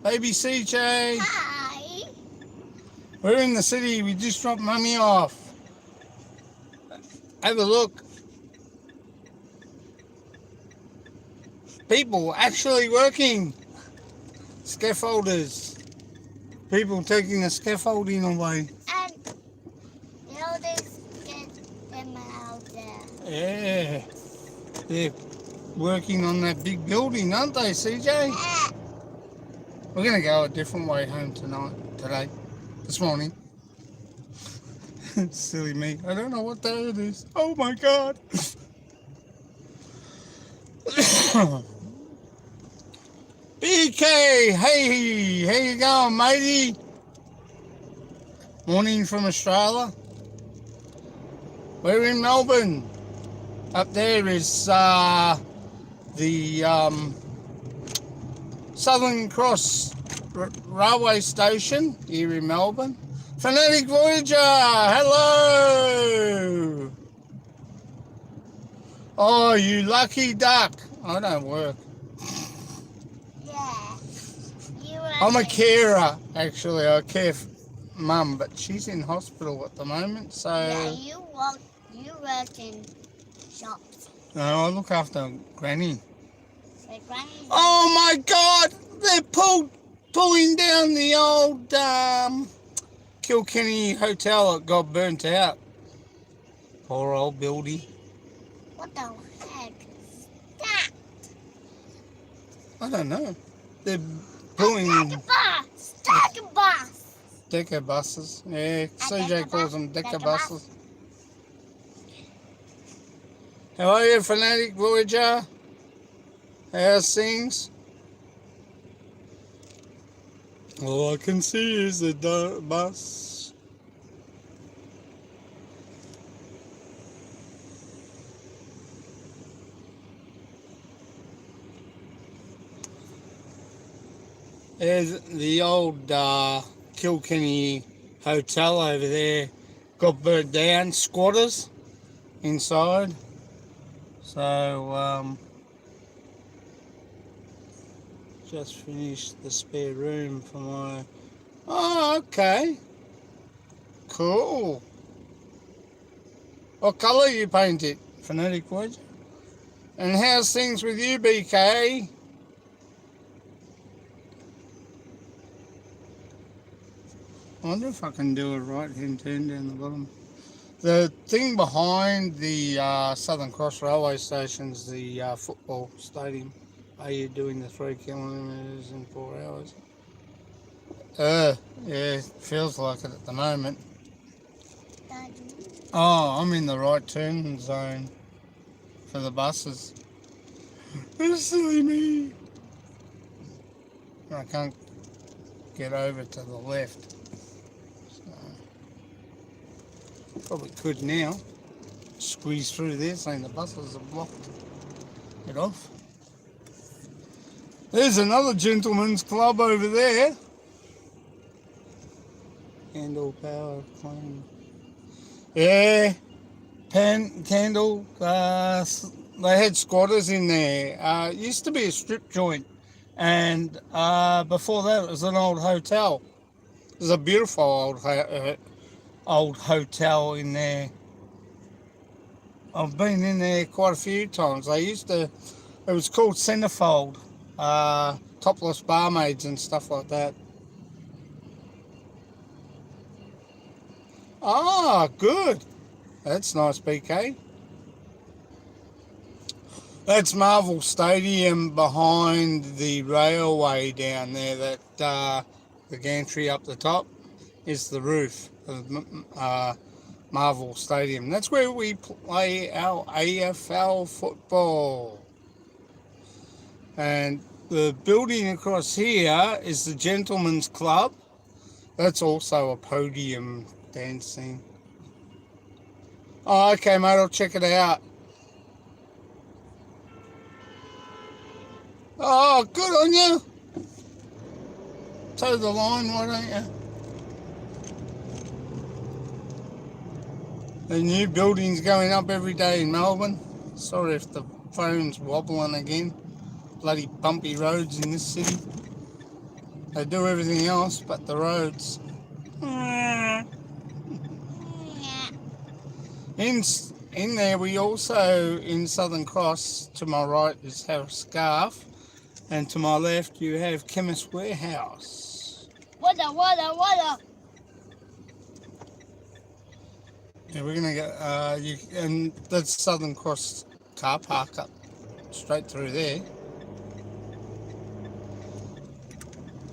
Baby CJ. Hi. We're in the city. We just dropped Mummy off. Have a look. People actually working. Scaffolders. People taking the scaffolding away. And the others get them out there. Yeah. They're working on that big building, aren't they, CJ? We're going to go a different way home this morning. Silly me. I don't know what day it is. Oh my God. BK, hey, how you going, matey? Morning from Australia. We're in Melbourne. Up there is the Southern Cross Railway Station here in Melbourne. Fanatic Voyager, hello. Oh, you lucky duck. I don't work. Yeah. I'm a carer, actually. I care for Mum, but she's in hospital at the moment, so... Yeah, you work in shops. No, I look after Granny. So Granny's... Oh my God! They're pulling down the old Kilkenny hotel that got burnt out. Poor old building. What the heck is that? I don't know. They're pulling... Decker bus! Decker buses. Yeah, CJ calls them Decker buses. How are you, Fanatic Voyager? How's things? All I can see is the bus. There's the old Kilkenny hotel over there. Got burnt down, squatters inside. So, just finished the spare room for my... Oh, okay. Cool. What colour you paint it, Fanatic Voyager? And how's things with you, BK? I wonder if I can do a right-hand turn down the bottom. The thing behind the Southern Cross Railway Station is the football stadium. Are you doing the 3 kilometres in 4 hours? Yeah, feels like it at the moment. Oh, I'm in the right turn zone for the buses. That's silly me. I can't get over to the left. So, probably could now. Squeeze through there, saying the buses are blocked. Get off. There's another gentleman's club over there. Candle power claim. Yeah, Candle. They had squatters in there. It used to be a strip joint, and before that it was an old hotel. It was a beautiful old hotel in there. I've been in there quite a few times. It was called Centerfold. Topless barmaids and stuff like that. Ah, good. That's nice, BK. That's Marvel Stadium behind the railway down there. That the gantry up the top is the roof of Marvel Stadium. That's where we play our AFL football. And the building across here is the Gentlemen's Club. That's also a podium dancing. Oh, okay, mate, I'll check it out. Oh, good on you. Toe the line, why don't you? The new building's going up every day in Melbourne. Sorry if the phone's wobbling again. Bloody bumpy roads in this city. They do everything else but the roads. Yeah. In in there, we also, in Southern Cross, to my right is Harris Scarf, and to my left you have Chemist Warehouse. Water. Yeah, we're gonna go. And that's Southern Cross car park up straight through there.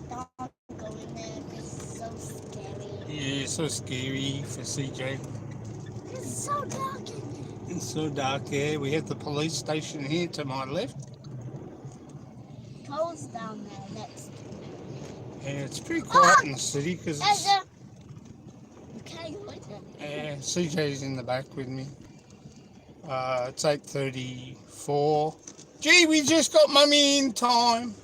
Don't go in there. It's so scary. Yeah, so scary for CJ. It's so dark in there. It's so dark. Yeah, we have the police station here to my left. Toes down there next. Yeah, it's pretty quiet in the city because There's it's. a. Okay, look at Yeah, CJ's in the back with me. It's 8:34. Gee, we just got Mummy in time.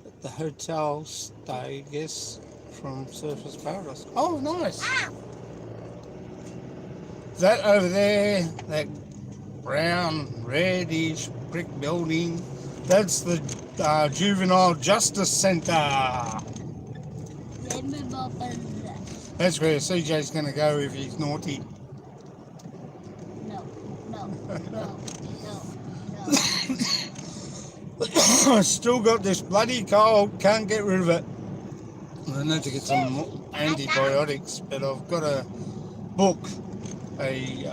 At the hotel stay, I guess, from Surfers Paradise. Oh, nice. Ah! That over there, that brown, reddish brick building, that's the Juvenile Justice Centre. Let me open that. That's where CJ's going to go if he's naughty. No. Still got this bloody cold, can't get rid of it. I need to get some antibiotics, but I've got to book a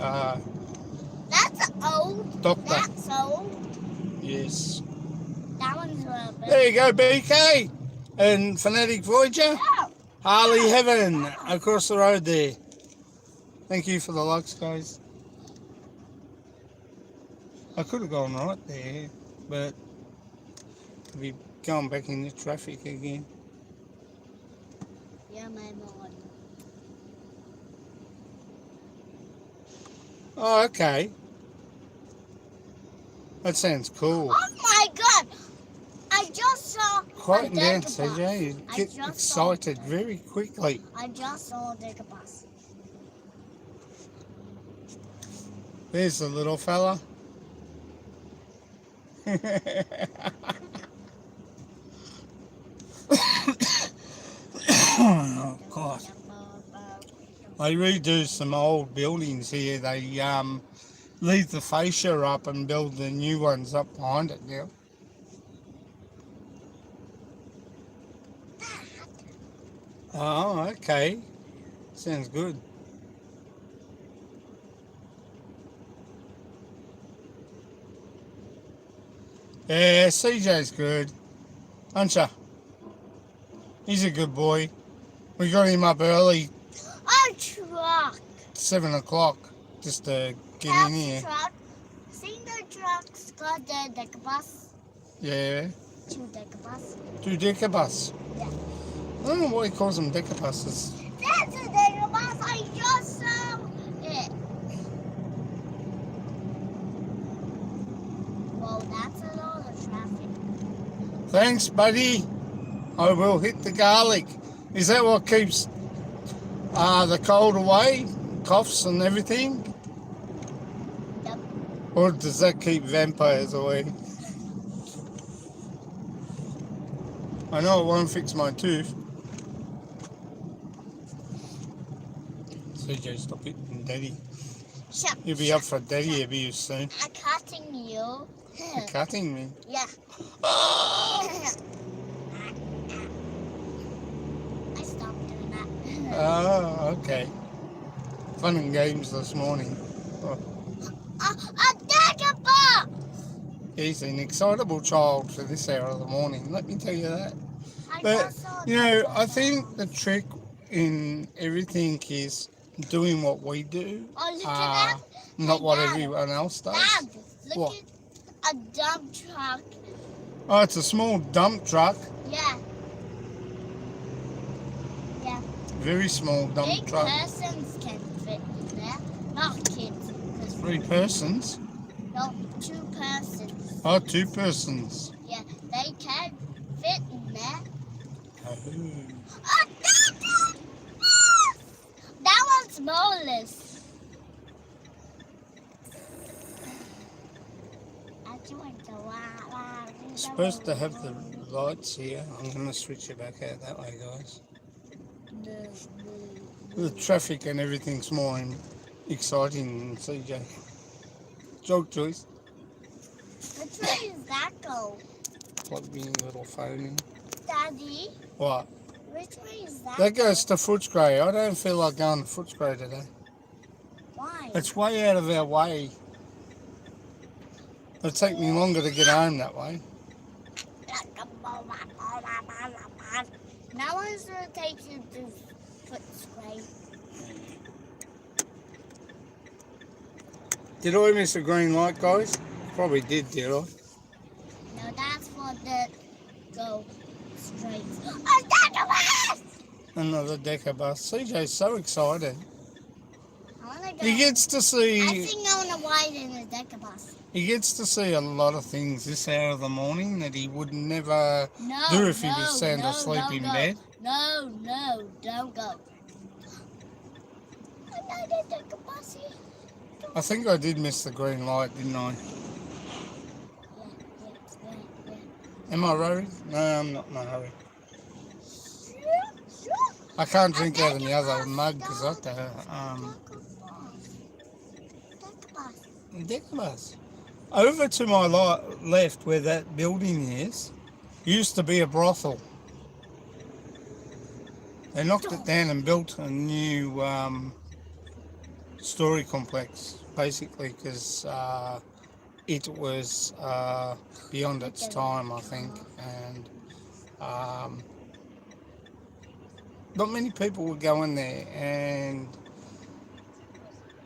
That's old. doctor. That's old. Yes. That one's rubber. There you go, BK and Fanatic Voyager. Oh, Harley Heaven across the road there. Thank you for the likes, guys. I could have gone right there, but I'll be going back into traffic again. yeah, my mom. Oh, okay. That sounds cool. Oh my god! I just saw Quieten a down, digger CJ. You bus. I get just saw- excited very quickly. I just saw a digger bus. There's the little fella. Oh, God. They redo some old buildings here. They leave the fascia up and build the new ones up behind it now. Oh, okay. Sounds good. Yeah, CJ's good. Aren't ya? He's a good boy. We got him up early, A truck. 7 o'clock, just to get That's in here. truck. See the trucks got the digger bus? Yeah, 2 digger bus. 2 decker bus. Yeah. I don't know why he calls them decker buses. That's a digger bus. I just saw it. Well, that's a lot of traffic. Thanks, buddy. I will hit the garlic. Is that what keeps the cold away? Coughs and everything? Yep. Or does that keep vampires away? I know it won't fix my tooth. CJ, stop hitting Daddy. Shut. You'll be up for Daddy abuse soon. I'm cutting you. You're cutting me. Yeah. Oh, I stopped doing that. okay. Fun and games this morning. Oh, A digger bus. he's an excitable child for this hour of the morning, let me tell you that. I But, just saw a you know, digger I bus. think the trick in everything is doing what we do, Oh, look at that. not what Dad. everyone else does. Dad, look What? at a dump truck. Oh, it's a small dump truck. Yeah. Yeah. Very small dump Big truck. persons can fit in there. Not kids. 'Cause 3 persons. no, 2 persons. Oh, 2 persons. Yeah, they can fit in there. Oh. A digger bus. That one's smallest. I joined the Supposed to have the lights here. I'm going to switch it back out that way, guys. The traffic and everything's more exciting, CJ. Jog, Joyce. Which way does that go? Plug me little phone in. Daddy, What? which way is that? That goes to Footscray. I don't feel like going to Footscray today. Why? It's way out of our way. It'll take me longer to get home that way. No one's gonna take you to Footscray. Did I miss a green light, guys? Probably did I? No, that's for the go straight. Oh, Decker bus! Another Decker bus. CJ's so excited. I wanna go. He gets to I see. think I wanna ride in a Decker bus. He gets to see a lot of things this hour of the morning that he would never No, do if he no, was sound no, asleep don't in go. bed. No, don't go. Another Decker bus here. I think I did miss the green light, didn't I? Yeah. Am I worried? No, I'm not in a hurry. I can't drink out of the other mug because I have to. Decker bus. Over to my left, where that building is, used to be a brothel. They knocked it down and built a new story complex, basically, because it was beyond its time, I think, and not many people would go in there, and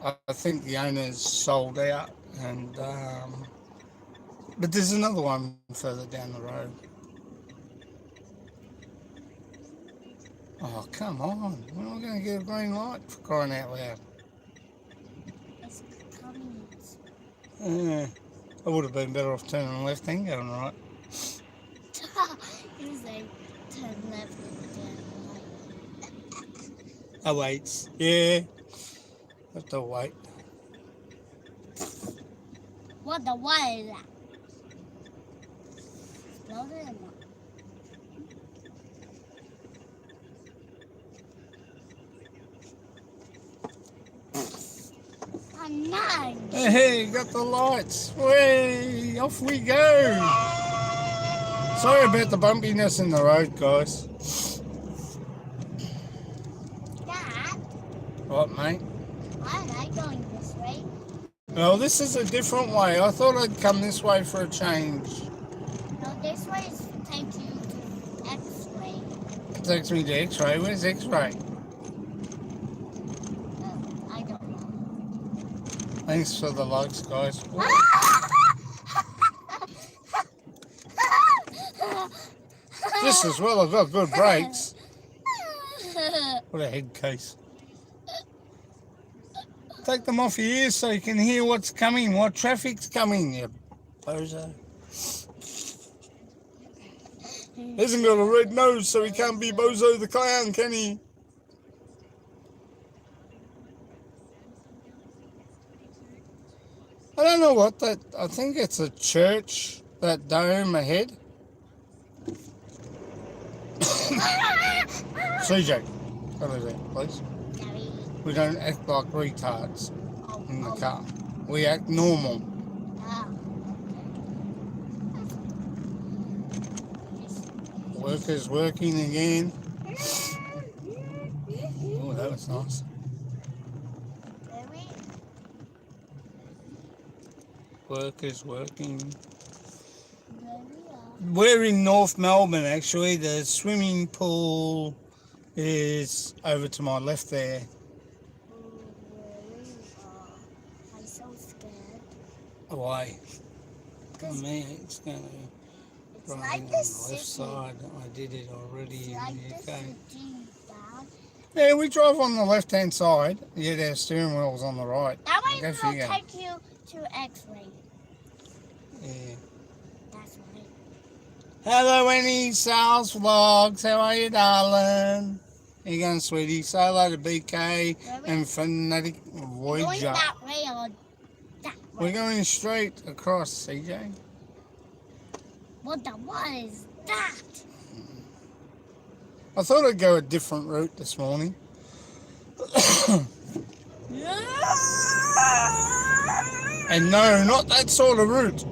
I think the owners sold out, and but there's another one further down the road. Oh, come on. We're not going to get a green light for crying out loud. It's coming. I would have been better off turning left and going right. You say turn left and turn right. Oh, wait. Yeah. Have to wait. What the what is that? Exploded or not? Oh, nice. Hey, got the lights. Way, off we go. Sorry about the bumpiness in the road, guys. Dad, What, mate? why am I going this way? Well, this is a different way. I thought I'd come this way for a change. No, this way is take you to X-ray. It takes me to X-ray. Where's X-ray? I don't know. Thanks for the likes, guys. Just as well, I've got good brakes. What a head case. Take them off your ears so you can hear what's coming, what traffic's coming, you bozo. He hasn't got a red nose, so he can't be Bozo the Clown, can he? I don't know what that, I think it's a church, that dome ahead. CJ, come over there, please. Daddy. We don't act like retards Oh, in the oh, car. We act normal. ah. Workers working again. Oh, that was nice. Very Workers working. very We're in North Melbourne, actually. The swimming pool is over to my left there. I'm so scared. Away. For me, it's going to It's rain like on the the left city. side. I did it already It's in like the the UK. city, Dad. Yeah, we drive on the left-hand side, yet our steering wheel's on the right. That way Go will figure. take you to X-ray. Yeah. That's right. Hello, Annie, Sal's Vlogs. How are you, darling? How you going, sweetie? Say hello to BK and Fanatic Going Voyager. that way or that way? We're going straight across, CJ. What is that? I thought I'd go a different route this morning. And no, not that sort of route.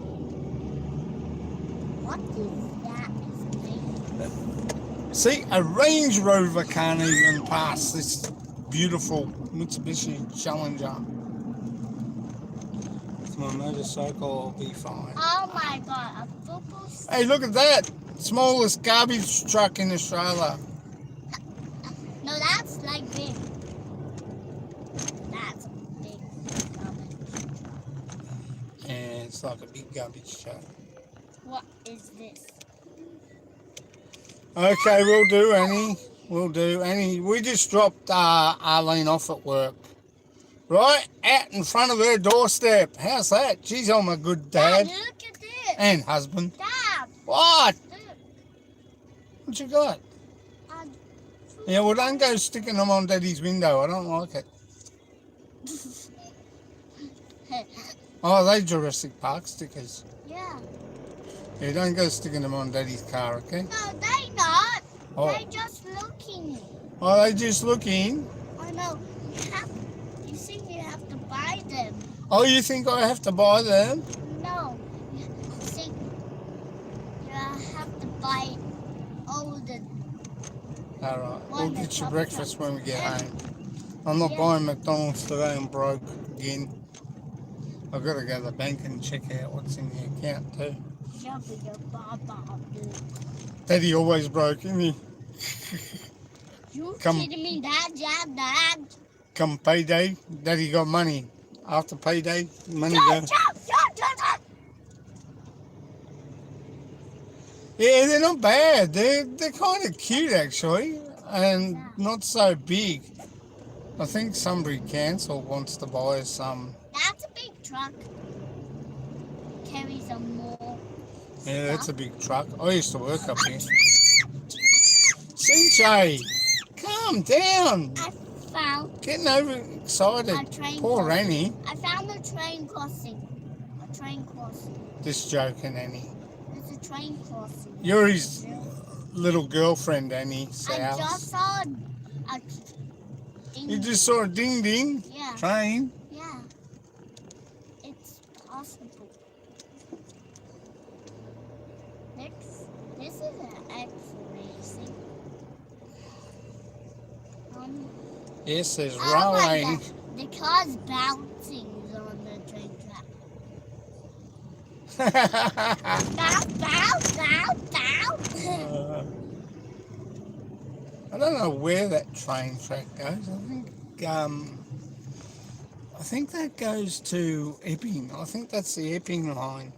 What is that? See, a Range Rover can't even pass this beautiful Mitsubishi Challenger. With my motorcycle, I'll be fine. Oh my god, a football. Hey, look at that! Smallest garbage truck in Australia. No, that's like big. That's a big garbage. And it's like a big garbage truck. What is this? Okay, we'll do, Annie. We'll do, Annie. We just dropped Arlene off at work. Right out in front of her doorstep. How's that? She's on my good dad. Dad, look at this. And husband. Dad, What? look. What you got? Yeah, well, don't go sticking them on Daddy's window. I don't like it. Oh, they Jurassic Park stickers. Yeah. Yeah, don't go sticking them on Daddy's car, okay? No, they not. Oh. They just looking. Oh, they just looking? I know. You think you have to buy them. Oh, you think I have to buy them? No. You think you have to buy all the... All right, we'll One get you chocolate. breakfast when we get home. I'm not buying McDonald's today. I'm broke again. I've got to go to the bank and check out what's in the account too. Daddy always broke, isn't he? You Come- kidding me, Dad? Come payday, Daddy got money. After payday, money Dad, goes. Dad. Yeah, they're not bad. They're kind of cute actually, and not so big. I think Sunbury Council wants to buy us some. That's a big truck. Carries some more. Yeah, that's a big truck. I used to work up here. CJ, calm down. I found Getting overexcited. a train Poor crossing. Annie. I found a train crossing. A train crossing. Just joking, Annie. There's a train crossing. You're his little girlfriend, Annie. I South. just saw a You just saw a ding ding Yeah, train. yeah. It's possible. This is an X-racing. Yes, there's Oh my railway. God. The car's bouncing on the train track. Bounce. I don't know where that train track goes. I think that goes to Epping. I think that's the Epping line.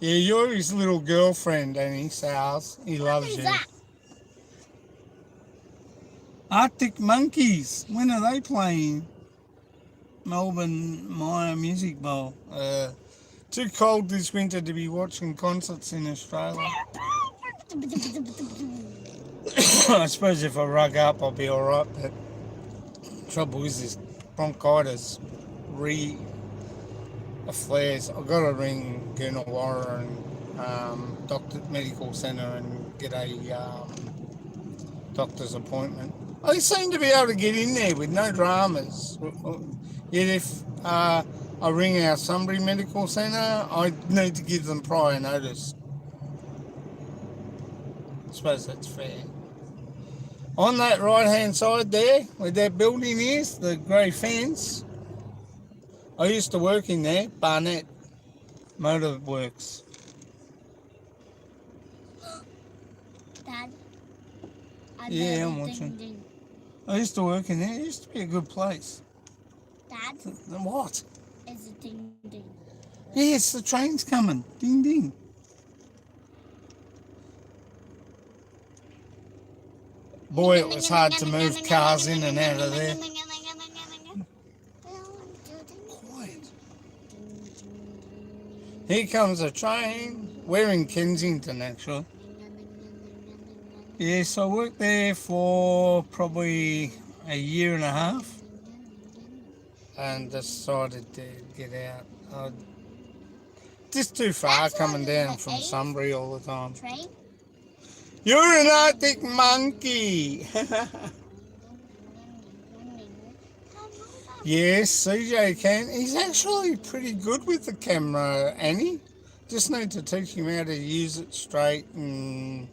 Yeah, you're his little girlfriend, Annie Sals. He loves What is you. that? Arctic Monkeys. When are they playing? Melbourne Maya Music Bowl. Too cold this winter to be watching concerts in Australia. I suppose if I rug up, I'll be all right. But trouble is this bronchitis flares. I've got to ring Goonawarra and doctor medical centre and get a doctor's appointment. I seem to be able to get in there with no dramas. Yet if I ring our Sunbury Medical Centre, I need to give them prior notice. I suppose that's fair. On that right-hand side there, where that building is, the grey fence, I used to work in there, Barnett Motor Works. Dad. Yeah, I'm watching. Ding. I used to work in there. It used to be a good place. Dad, What? is a ding ding. Yes, the train's coming. Ding, ding. Boy, it was hard to move cars in and out of there. Quiet. Here comes a train. We're in Kensington, actually. Yes, I worked there for probably a year and a half and decided to get out. Just too far That's coming one down of the from A's Sunbury all the time. train. You're an Arctic monkey! Yes, CJ can. He's actually pretty good with the camera, Annie. Just need to teach him how to use it straight and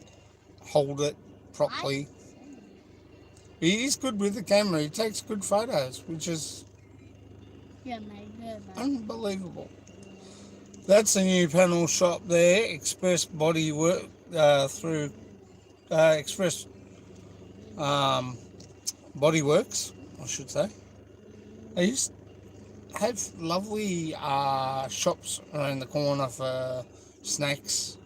hold it properly. He is good with the camera. He takes good photos, which is unbelievable. That's a new panel shop there, Express Body Work through Express Body Works, I should say. They used to have lovely shops around the corner for snacks,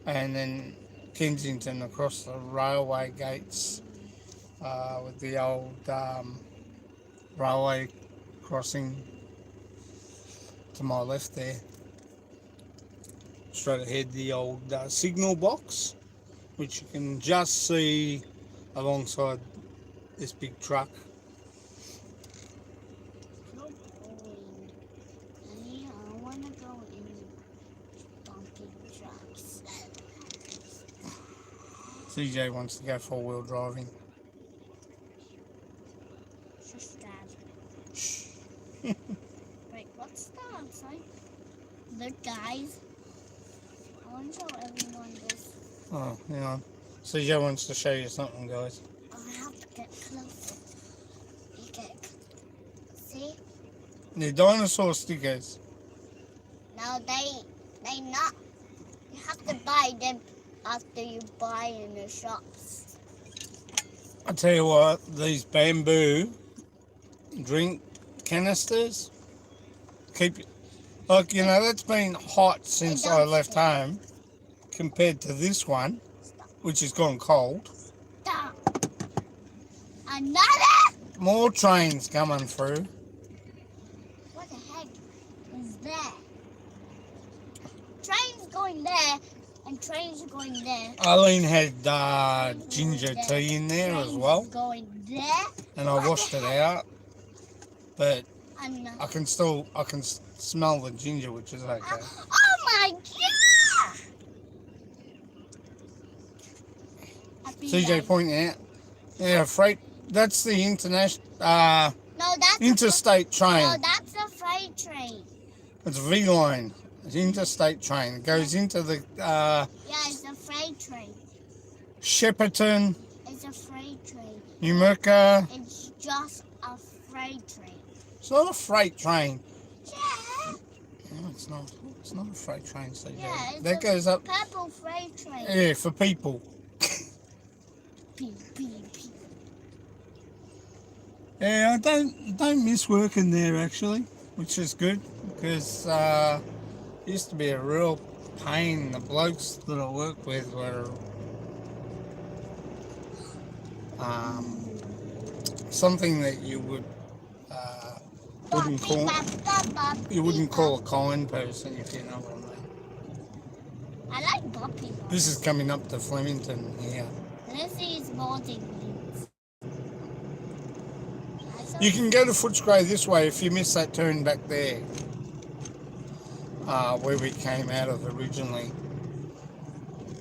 and then Kensington across the railway gates with the old railway crossing to my left there. Straight ahead, the old signal box, which you can just see alongside this big truck. I want to go in bumpy trucks. CJ wants to go four-wheel driving. Just that. Shh. Wait, what's that outside? Look, guys. I want to show everyone this. Oh, hang on. CJ wants to show you something, guys. I have to get closer. You get see? The dinosaur stickers. No, they not. You have to buy them after you buy in the shops. I tell you what, these bamboo drink canisters keep, like, you know, that's been hot since I left home compared to this one, which has gone cold. Stop. Another? More trains coming through. What the heck is that? Trains going there and trains going there. Eileen had ginger tea in there as well, Going there. and I washed it out, but And, I can smell the ginger, which is okay. oh my god! CJ pointing out, yeah, freight. That's the international, No, that's interstate train. No, that's a freight train. It's V line. It's interstate train. It goes into the Yeah, it's a freight train. Shepparton, It's a freight train. Numurkah. It's just a freight train. It's not a freight train. Yeah. No, it's not. It's not a freight train, CJ. Yeah, it's That a goes up. purple freight train. Yeah, for people. Beep, beep, beep. Yeah, I don't miss working there actually, which is good because it used to be a real pain. The blokes that I worked with were something that you wouldn't call a kind person, if you know what I mean. I like Boppy. This is coming up to Flemington here. This is boarding things. You can go to Footscray this way if you miss that turn back there, where we came out of originally.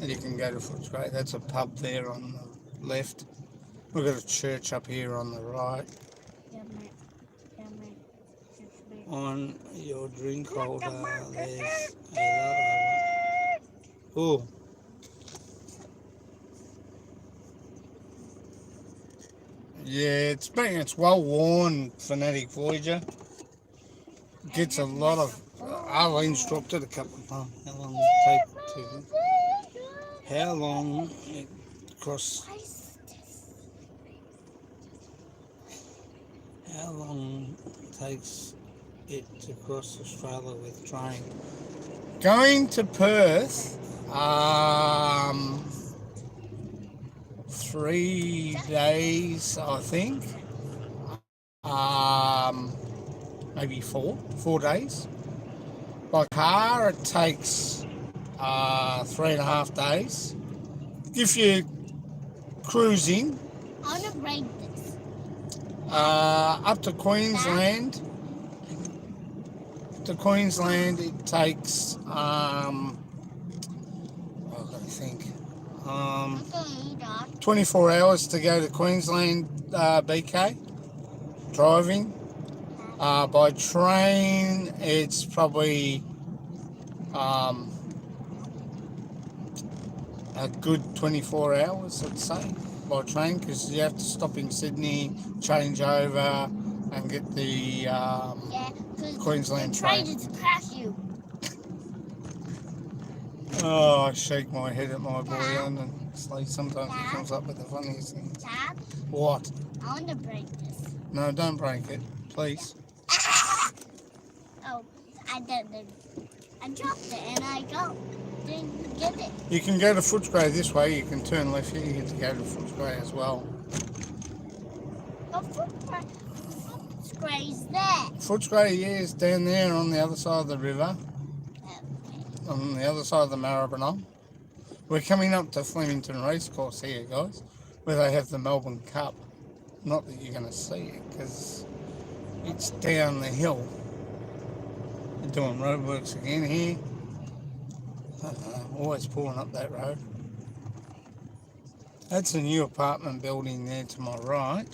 And you can go to Footscray. That's a pub there on the left. We've got a church up here on the right. On your drink holder, there's a lot of... Oh. Yeah, it's well worn, Fanatic Voyager. Gets a lot of... Arlene's dropped it a couple of times. How long does it take to... How long it cross... How long it takes it to cross Australia with train? Going to Perth, 3 days, I think. Maybe 4 days. By car, it takes 3.5 days. If you cruising I want to break this. up to Queensland. To Queensland, it takes I've got to think. Okay, Dad. 24 hours to go to Queensland, BK, driving. By train, it's probably a good 24 hours, I'd say, by train, because you have to stop in Sydney, change over, and get the Yeah, because Queensland the train train. just crashed you. Oh, I shake my head at my boy, Dad. and it's like sometimes he Dad. comes up with the funniest things. Dad, What? I want to break this. No, don't break it, please. Oh, I didn't. I dropped it and I didn't get it. You can go to Footscray this way, you can turn left here, you get to go to Footscray as well. The Footscray's there. Footscray, yeah, is down there on the other side of the river, Okay. on the other side of the Maribyrnong. We're coming up to Flemington Racecourse here, guys, where they have the Melbourne Cup. Not that you're going to see it, because it's down the hill. They're doing roadworks again here. Always pulling up that road. That's a new apartment building there to my right.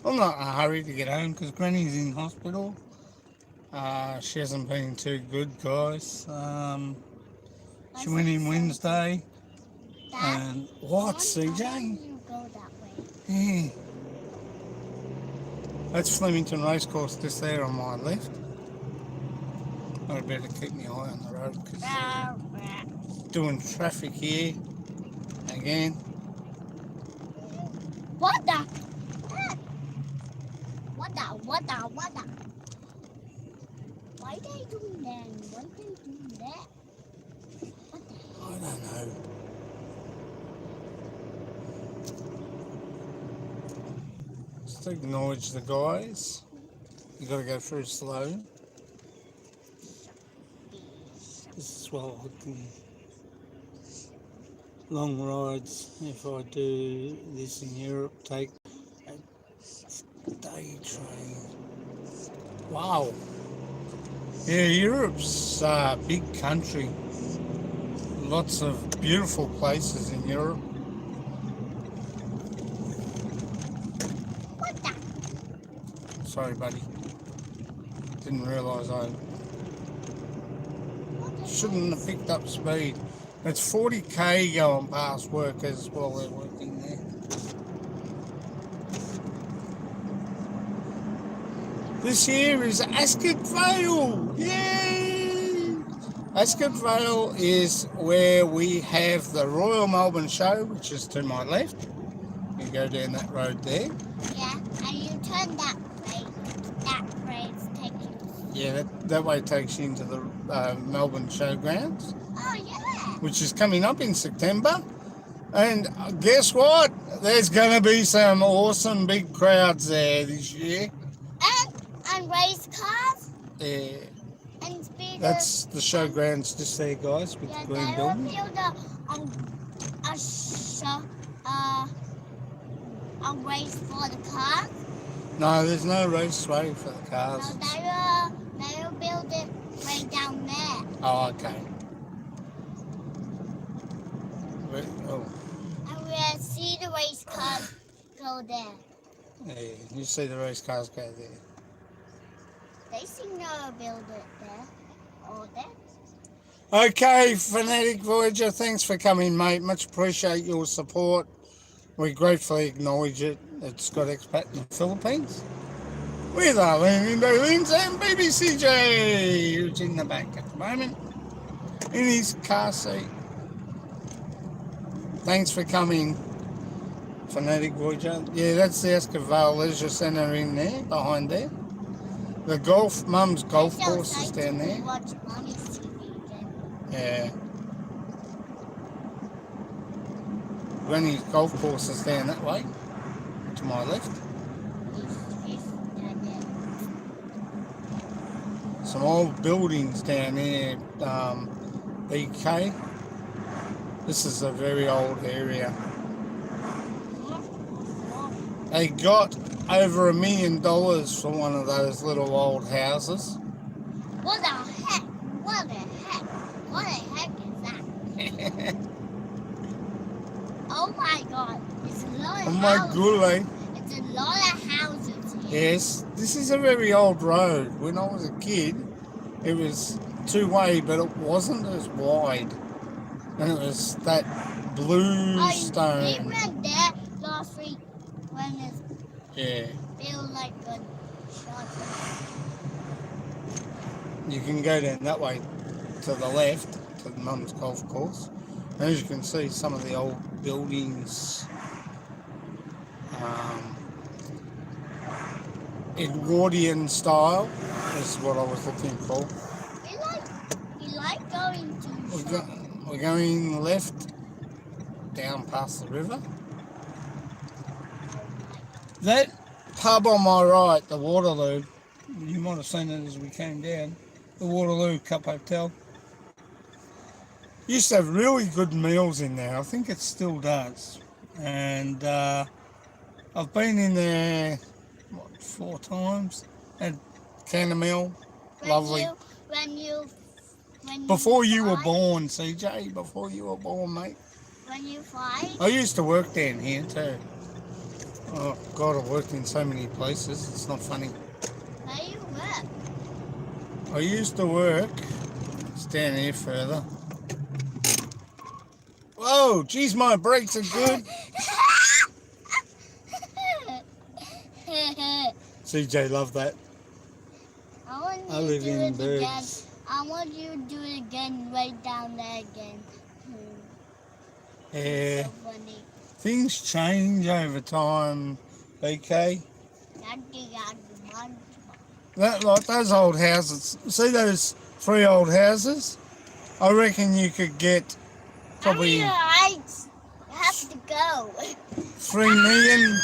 I'm not in a hurry to get home because Granny's in hospital. She hasn't been too good, guys. She went in Wednesday. Dad, And what, I CJ? want you to go that way. Yeah. That's Flemington Racecourse just there on my left. I better keep my eye on the road because doing traffic here again. What the? What the? Why are they doing that? Why are they doing that? What the? I don't know. Just acknowledge the guys. You got to go through slow. This is what I can. Long rides, if I do this in Europe, take a day train. Wow. Yeah, Europe's a big country. Lots of beautiful places in Europe. What the? Sorry, buddy. Didn't realise I shouldn't have picked up speed. It's 40k going past workers while they're working there. This here is Ascot Vale. Yay! Ascot Vale is where we have the Royal Melbourne Show, which is to my left. You go down that road there. Yeah, and you turn that way. That way's taking. Yeah, that way takes you into the Melbourne Showgrounds, Oh yeah. which is coming up in September. And guess what? There's going to be some awesome big crowds there this year. And race cars Yeah, and speeders. that's the showgrounds just there, guys, with Yeah, the green they will building. build a race for the cars. No, there's no raceway for the No, cars. they will build it right down there. Oh, okay. Oh, And we'll see the race cars go there. yeah, you see the race cars go there. They seem to build it there. Or there. Okay, Fanatic Voyager, thanks for coming, mate. Much appreciate your support. We gratefully acknowledge it. It's got Expat in the Philippines. With Arlene Dolins and BBCJ, who's in the back at the moment, in his car seat. Thanks for coming, Fanatic Voyager. Yeah, that's the Ascot Vale Leisure Centre in there, behind there. The Mum's golf course is down there. Watch Mommy's TV then. Yeah. Granny's golf course is down that way, to my left. He's down there. Some old buildings down there, BK. This is a very old area. They got over $1 million for one of those little old houses. What the heck? What the heck? What the heck is that? Oh my god. It's a lot Oh of my houses. gully. It's a lot of houses here. Yes, this is a very old road. When I was a kid, it was two-way, but it wasn't as wide. And it was that blue We stone. went there last week when it Yeah. felt like a shot. You can go down that way to the left, to the Mum's Golf Course. And as you can see, some of the old buildings, Edwardian style is what I was looking for. We like going to We're going left, down past the river. That pub on my right, the Waterloo, you might have seen it as we came down, the Waterloo Cup Hotel. Used to have really good meals in there. I think it still does. And I've been in there, 4 times. Had can of meal, lovely. When you Before you were fly- born, CJ, before you were born, mate. When you fly, I used to work down here too. Oh God, I've worked in so many places, it's not funny. where you work? I used to work, it's down here further. Whoa, geez, my brakes are good. CJ loved that. I want you I live to do in it again. birds. I want you to do it again, right down there again. Yeah, So funny. things change over time, BK. That, like those old houses, see those 3 old houses? I reckon you could get probably I have to go. 3 million.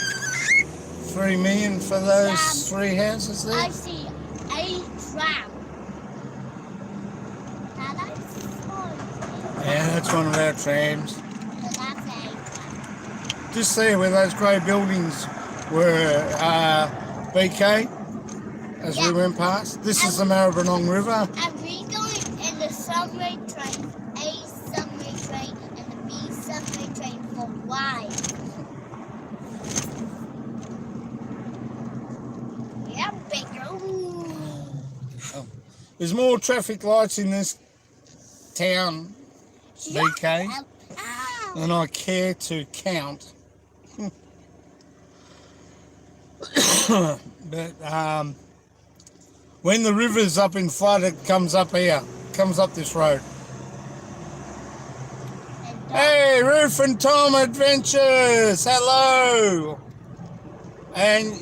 3 million for those 3 houses there. I see a tram. Now that's Yeah, that's one of our trams. so that's a tram. Just there where those grey buildings were, BK, as we went past. This is the Maribyrnong River. And we going in the subway train, A subway train, and the B subway train for Y. Yeah, bigger. Ooh. There's more traffic lights in this town, BK, Ow. than I care to count. But when the river's up in flood, it comes up here, comes up this road. Hey, Ruth and Tom Adventures, hello. And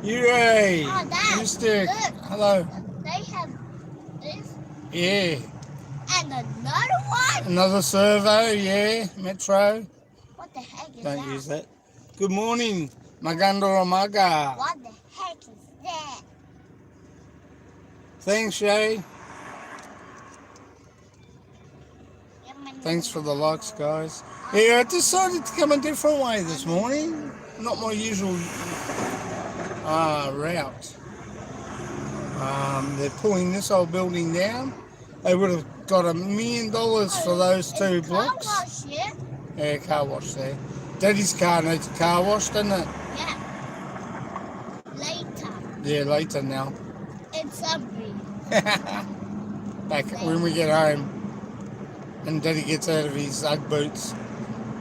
Yuri, Oh, Dad, Mystic, look. hello. They have this Yeah, and another one. another servo, yeah, Metro. What the heck is Don't that? use that. Good morning, Maganda Ramaga. What the heck is that? Thanks, Shay. Thanks for the likes, guys. Yeah, I decided to come a different way this morning. Not my usual route. They're pulling this old building down. They would have got $1 million for those 2 It's car blocks. wash here. Yeah, car wash there. Daddy's car needs a car wash, doesn't it? Yeah. Later. Yeah, later now. It's Subway. Back when we get home and Daddy gets out of his Ugg boots.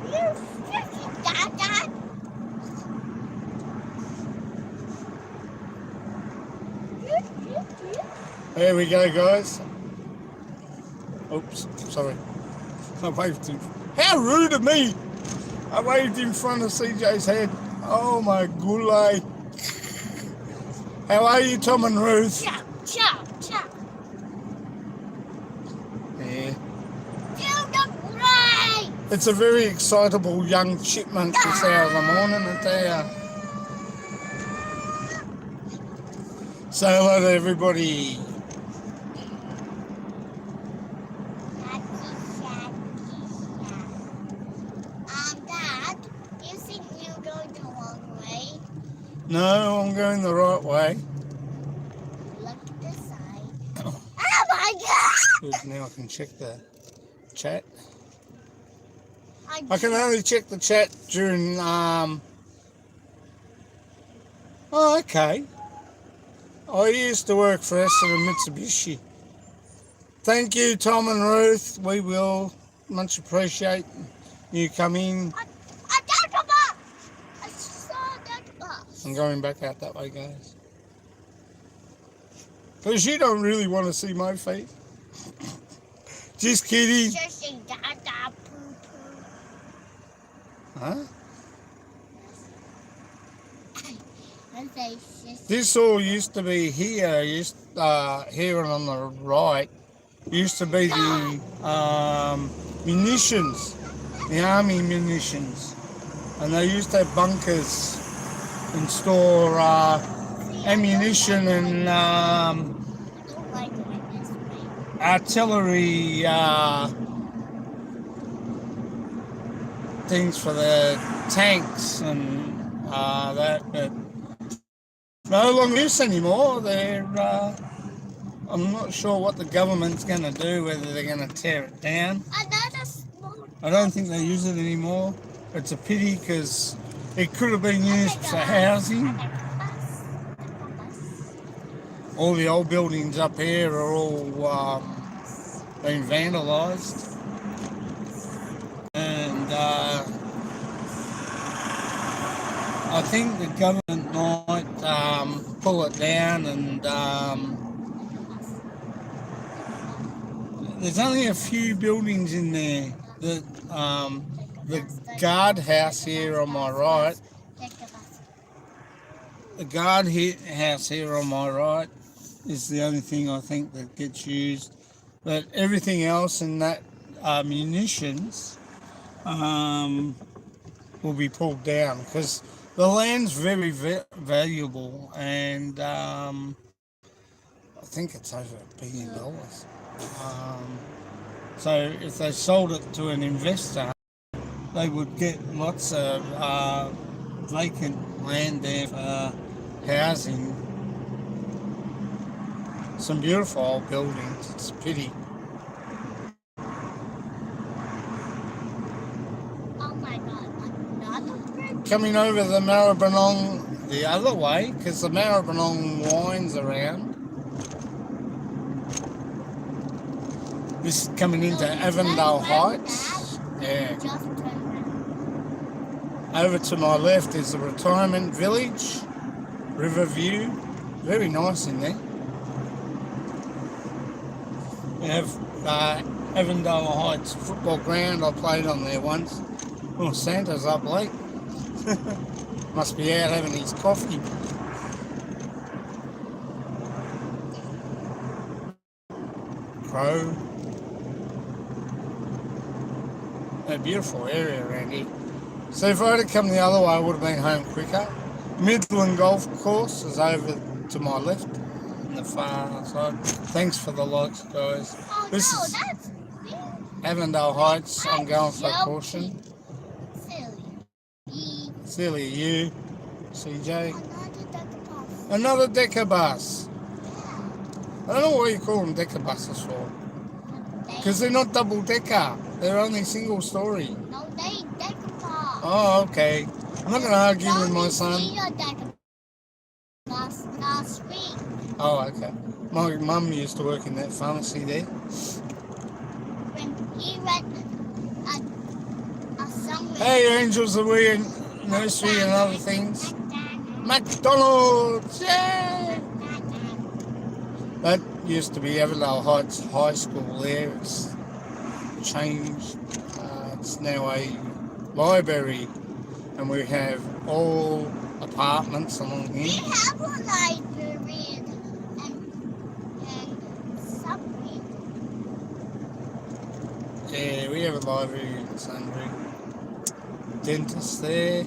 You freaking Dad. There we go, guys. Oops, sorry. I waved in. How rude of me! I waved in front of CJ's head. Oh my gulay. How are you, Tom and Ruth? Chop, chop, chop. Yeah. Do the right. It's a very excitable young chipmunk this hour of the morning, I tell ya. Say hello to everybody. No, I'm going the right way. Look at the side. Oh my god! Good, now I can check the chat. I I can only check the chat during, oh, okay. I used to work for Esther and Mitsubishi. Thank you, Tom and Ruth. We will much appreciate you coming. I got the bus! I saw that bus. I'm going back out that way, guys. Because you don't really want to see my face. Just kidding. Sissy, dada, poo poo. Huh? I say sissy. This all used to be here, here and on the right, used to be the munitions, the army munitions. And they used to have bunkers and store ammunition and I don't like going this way. artillery things for the tanks and that, but no longer use anymore. They're I'm not sure what the government's going to do, whether they're going to tear it down. Another small. I don't think they use it anymore. It's a pity because it could have been used for housing. All the old buildings up here are all been vandalised. And I think the government might pull it down and there's only a few buildings in there. The guardhouse here on my right, the guardhouse here on my right is the only thing I think that gets used. But everything else in that munitions will be pulled down because the land's very valuable and I think it's over $1 billion. So if they sold it to an investor, they would get lots of vacant land there for housing. Some beautiful old buildings. It's a pity. Oh my god, another bridge. Coming over the Maribyrnong the other way, because the Maribyrnong winds around. This is coming into Avondale Heights. Yeah. Just turn around. Over to my left is the retirement village, Riverview. Very nice in there. We have Avondale Heights football ground. I played on there once. Oh, Santa's up late. Must be out having his coffee. Crow. A beautiful area around here. So if I had come the other way, I would have been home quicker. Midland Golf Course is over to my left, on the far side. Thanks for the likes, guys. Oh This no, is that's big. Avondale Heights. I'm going for caution. Silly. Silly you, CJ. Another decker bus. Another decker bus. I don't know why you call them decker buses for. Because they're not double decker. They're only single story. No, they decker bus. Oh, okay. I'm not going to argue with my Only son. see a decker bus last week. Oh, okay. My mum used to work in that pharmacy there. When he went somewhere. Hey, Angels of We and Nursery and other things. McDonald's, yeah! That used to be Avondale Heights High School there. It's changed. It's now a library, and we have all apartments along We here. have a library and subway. Yeah, we have a library in Sunbury. Dentist there.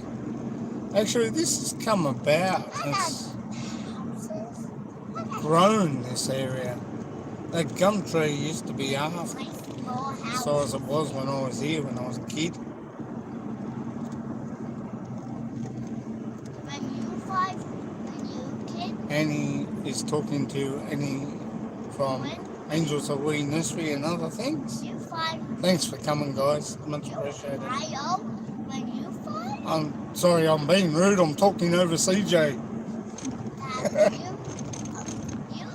Actually, this has come about. It's Houses. grown, this area. That gum tree used to be half Nice small the house. size it was when I was here when I was a kid. When you 5 Annie is talking to Annie from Angels of Wee Nursery and other things. You find Thanks for coming, guys. Much appreciated. when you find I'm sorry I'm being rude. I'm talking over CJ. that you're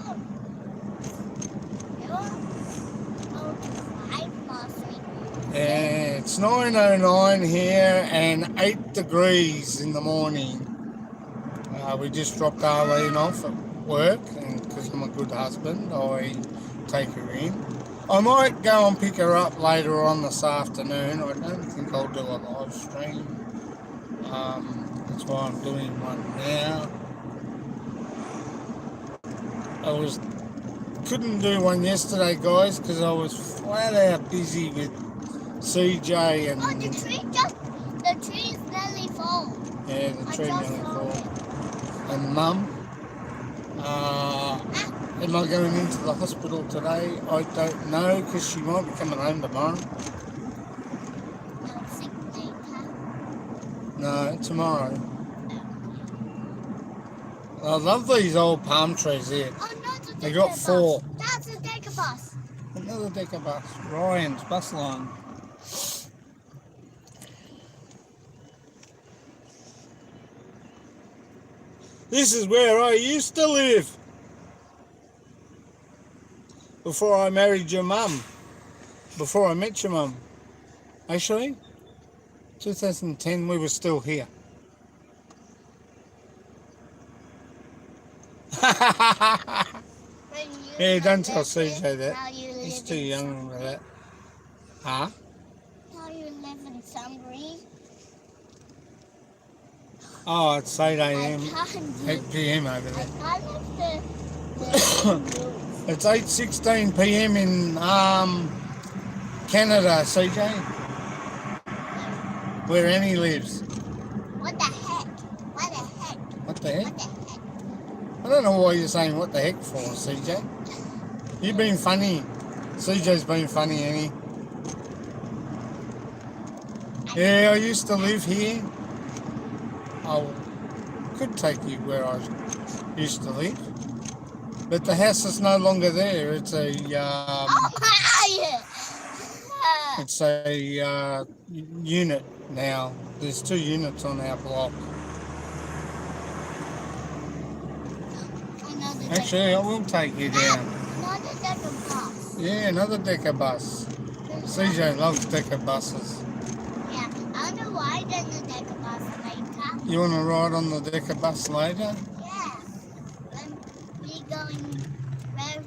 going to find Mossy. Yeah, it's 9:09 here and 8 degrees in the morning. We just dropped Arlene off at work, and because I'm a good husband, I take her in. I might go and pick her up later on this afternoon. I don't think I'll do a live stream. That's why I'm doing one now. Couldn't do one yesterday, guys, because I was flat out busy with CJ and... Oh, the tree's nearly full. Yeah, the tree nearly full. And Mum. Am I going into the hospital today? I don't know, because she might be coming home tomorrow. No, sick day, huh? No, tomorrow. I love these old palm trees here. Oh, no, They got 4. That's a decker bus. Another decker bus. Ryan's bus line. This is where I used to live before I married your mum. Before I met your mum. Actually, 2010 we were still here. Yeah, don't tell CJ that. He's too young for that. Huh? Now you live in Sunbury. Oh, it's 8 a.m. I can't 8 p.m. over there. I love the It's 8:16 p.m. in Canada, CJ. Where Annie lives. What the heck? What the heck? What the heck? What the heck? I don't know why you're saying what the heck for, CJ. You've been funny. CJ's been funny, Annie. Yeah, I used to live here. I could take you where I used to live. But the house is no longer there. It's a Oh my! it's a unit now. There's 2 units on our block. Actually, I will take you down. Another decker bus. Yeah, another decker bus. CJ loves decker buses. Yeah, I know why there's a decker bus later. You want to ride on the decker bus later? Yeah. When we going, where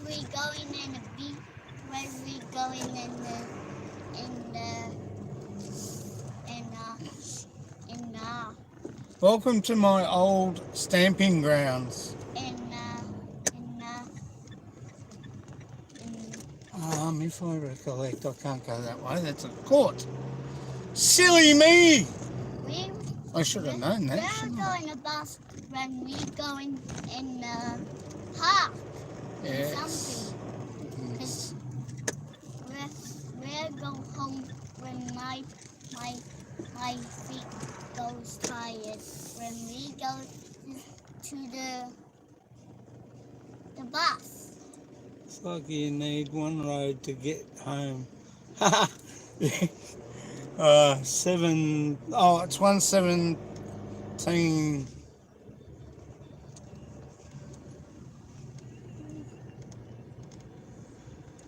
we going in the beach, where we going in the Welcome to my old stamping grounds. If I recollect, I can't go that way. That's a court. Silly me! I should have known that. We're going to bus when we going in the park. Yes. Because we're go home when my feet goes tired. When we go to the bus. It's like you need one road to get home. It's 1:17.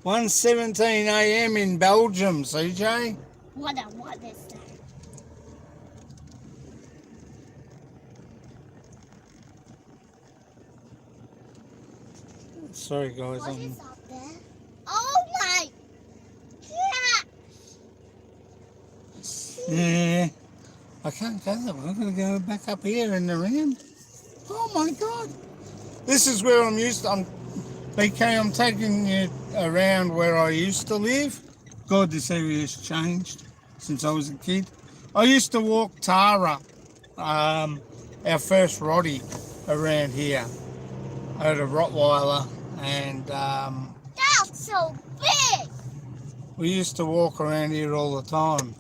$1:17 a.m. in Belgium, CJ. What is that? Sorry, guys. What is up there? Oh my! Yeah. I can't go that way. I'm going to go back up here in the ram. Oh my God. This is where I'm used to. BK, I'm taking you around where I used to live. God, this area has changed since I was a kid. I used to walk Tara, our first Roddy, around here. I had a Rottweiler, and That's so big! we used to walk around here all the time.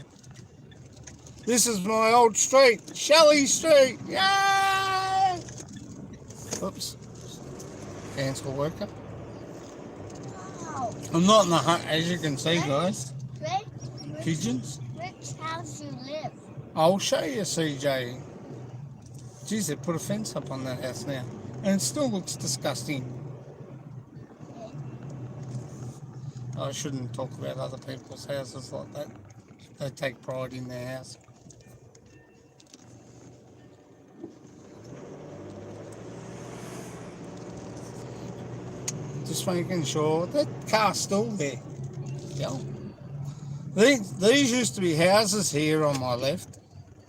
This is my old street, Shelley Street. Yay! Oops. Cancel worker. Wow. I'm not in the hut, as you can see, guys. Which, Pigeons. which house you live? I'll show you, CJ. Geez, they put a fence up on that house now. And it still looks disgusting. I shouldn't talk about other people's houses like that. They take pride in their house. Just making sure that car's still there. Yeah. These used to be houses here on my left.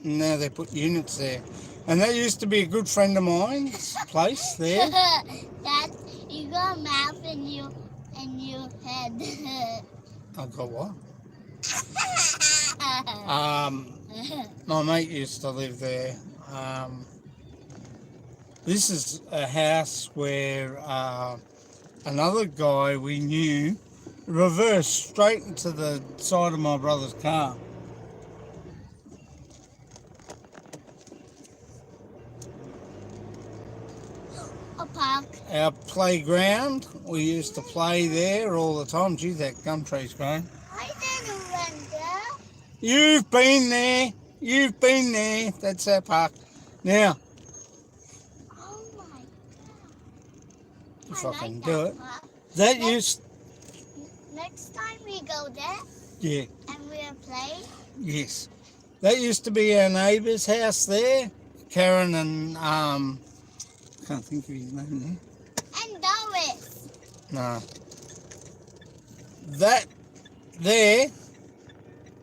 Now they put units there. And that used to be a good friend of mine's place there. Dad, you got a mouth in your head. I got what? My mate used to live there. This is a house where another guy we knew reversed straight into the side of my brother's car. A park. Our playground, we used to play there all the time. Gee, that gum tree's growing. I didn't run there. You've been there. You've been there. That's our park. Now, Oh my god. if I I like can that do it. park. That used... Next time we go there Yeah, and we'll play. yes. That used to be our neighbour's house there. Karen and, can't think of his name there. And Doris. No. That there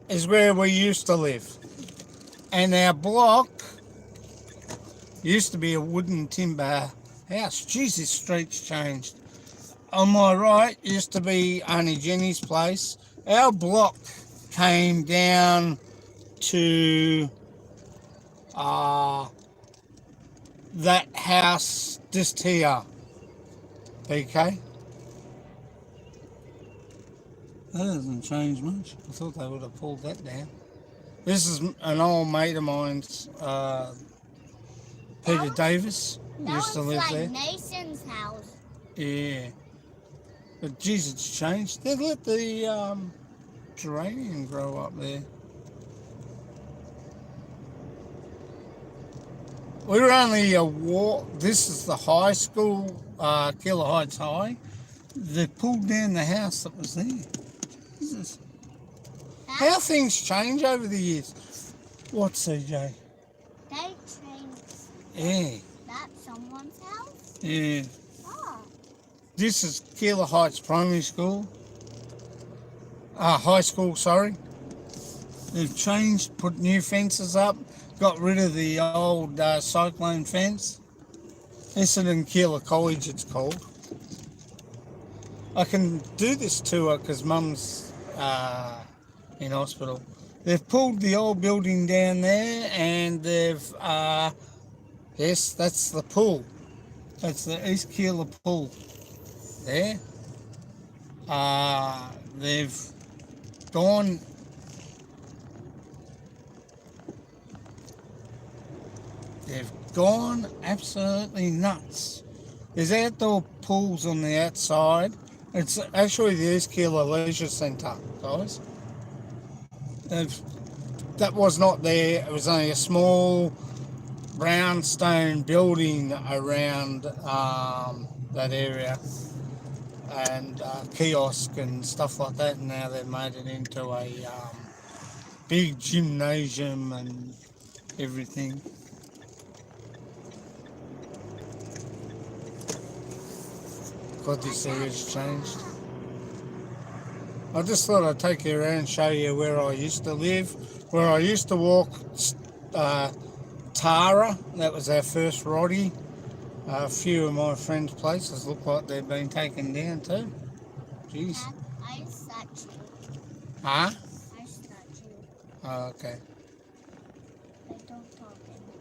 is where we used to live. And our block used to be a wooden timber house. Jeez, this street's changed. On my right used to be Auntie Jenny's place. Our block came down to that house just here. PK. That doesn't change much. I thought they would have pulled that down. This is an old mate of mine's, Peter Davis, used to live like there. Nathan's house. Yeah. But geez, it's changed. They let the geranium grow up there. We were only a walk. This is the high school, Keeler Heights High. They pulled down the house that was there. This is how things change over the years. What, CJ? They changed. Yeah. That's someone's house? Yeah. Oh. This is Keeler Heights Primary School. High school, sorry. They've changed, put new fences up, got rid of the old cyclone fence. Essendon Keeler College, it's called. I can do this tour because Mum's in hospital. They've pulled the old building down there and they've, yes, that's the pool. That's the East Keeler pool there. They've gone absolutely nuts. There's outdoor pools on the outside. It's actually the East Keeler Leisure Centre, guys. That was not there. It was only a small brownstone building around that area, and kiosk and stuff like that. And now they've made it into a big gymnasium and everything. God, this area's changed. I just thought I'd take you around and show you where I used to live, where I used to walk Tara. That was our first Roddy. A few of my friends' places look like they've been taken down too. Jeez. Dad, I such you. Huh? I such you. Oh, okay. I don't talk anymore.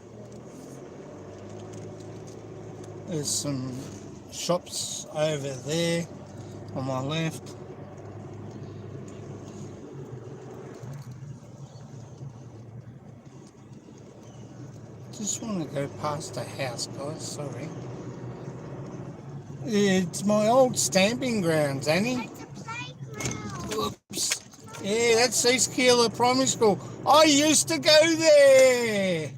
There's some shops over there on my left. Just want to go past the house, guys, sorry. It's my old stamping grounds, Annie. It's a playground. Whoops. Yeah, that's East Keeler Primary School. I used to go there.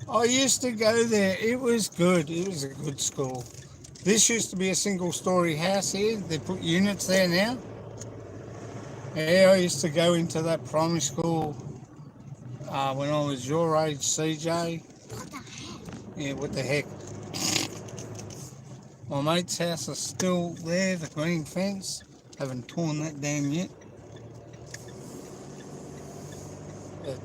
I used to go there. It was good. It was a good school. This used to be a single-story house here. They put units there now. Yeah, I used to go into that primary school when I was your age, CJ. What the heck? Yeah, what the heck. My mate's house is still there, the green fence. Haven't torn that down yet. But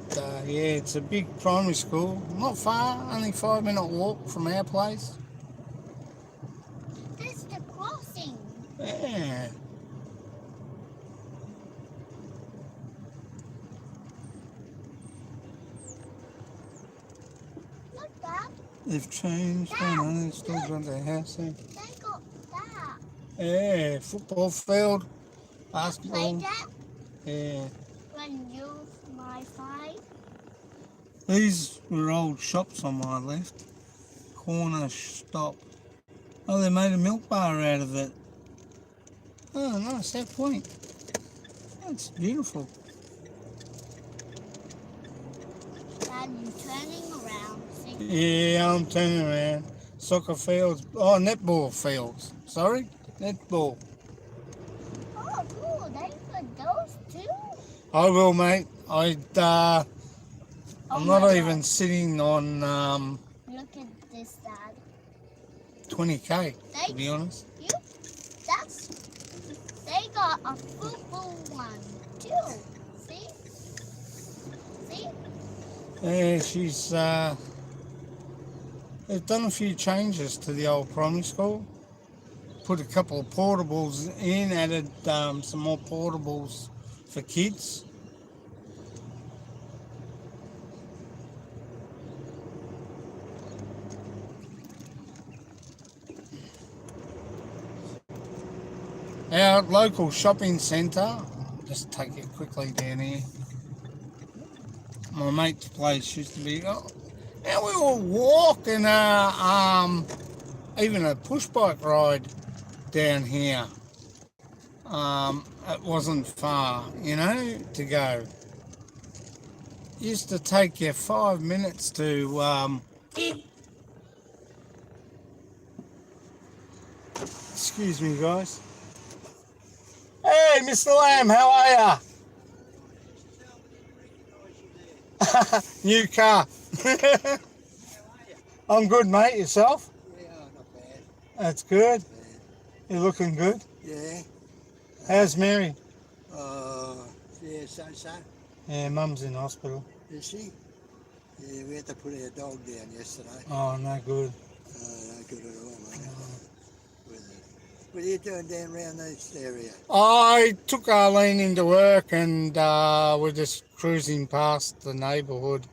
yeah, it's a big primary school. Not far, only 5-minute walk from our place. That's the crossing. Yeah. Look, Dad. They've changed, I know, they've still got their house there. They got that. Yeah, football field, Play basketball. that Yeah. when you're my 5. These were old shops on my left. Corner stop. Oh, they made a milk bar out of it. Oh, nice, that point. That's beautiful. Dad, you're turning around. See? Yeah, I'm turning around. Soccer fields. Oh, netball fields. Sorry, netball. Oh, cool. They got those too. I will, mate. I'm Oh not my even God. sitting on Look at this, Dad. 20k, to They, be honest. that's, they got a football one too. See? See? Yeah, they've done a few changes to the old primary school. Put a couple of portables in, added some more portables for kids. Our local shopping centre, just take it quickly down here. My mate's place used to be, now we were walking even a push bike ride down here. It wasn't far, to go. Used to take you 5 minutes to, excuse me guys. Hey, Mr. Lamb, how are ya? New car. I'm good, mate. Yourself? Yeah, not bad. That's good. You're looking good. Yeah. How's Mary? Yeah, so. Yeah, Mum's in hospital. Is she? Yeah, we had to put our dog down yesterday. Oh, no good. No good at all, mate. What are you doing down around this area? I took Arlene into work and we're just cruising past the neighbourhood,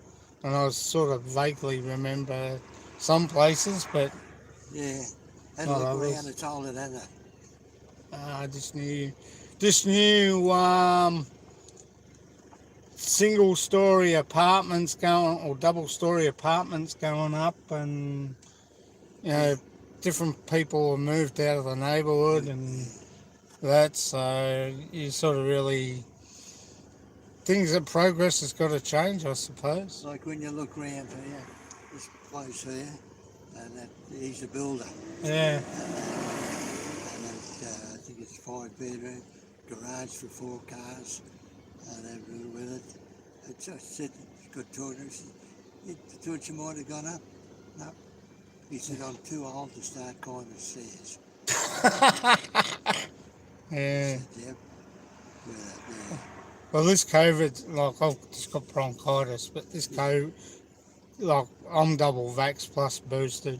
and I sort of vaguely remember some places, but Yeah. Had a Not look others. around, it's older than that. I just knew single-story apartments going, or double-story apartments going up, and different people have moved out of the neighbourhood and that, so you sort of really things that progress has got to change, I suppose. Like when you look around here, this place here, and he's a builder. Yeah. And I think it's 5-bedroom, garage for 4 cars, and everything with it. It's just said, it's got toilets. He thought you might have gone up. No. He said, I'm too old to start climbing stairs. Yeah. I said, yep. Yeah. Well, this COVID, like I've just got bronchitis, but this COVID, like I'm double vaxxed plus boosted.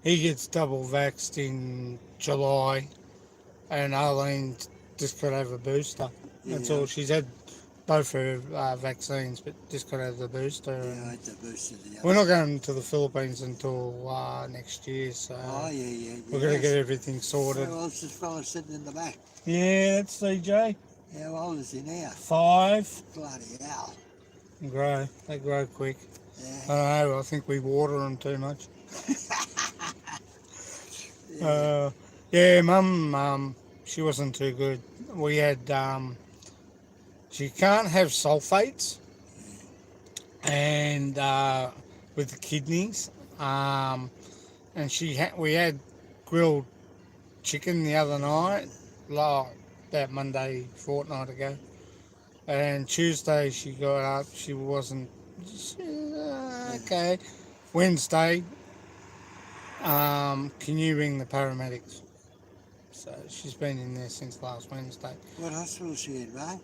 He gets double vaxxed in July, and Arlene just got to have a booster. That's Yeah. all. She's had both her vaccines, but just got to have the booster. Yeah, I And had the booster the we're other not going to the Philippines until next year, so Oh, yeah. we're going to get everything sorted. How old's this fella sitting in the back? Yeah, that's CJ. How old is he now? 5. Bloody hell. Grow. They grow quick. I Yeah. don't know. I think we water them too much. Yeah, Mum, she wasn't too good. We had, she can't have sulfates and with the kidneys. And we had grilled chicken the other night, like that Monday fortnight ago. And Tuesday she got up, she wasn't okay. Wednesday, can you ring the paramedics? So she's been in there since last Wednesday. What hospital is she in, mate?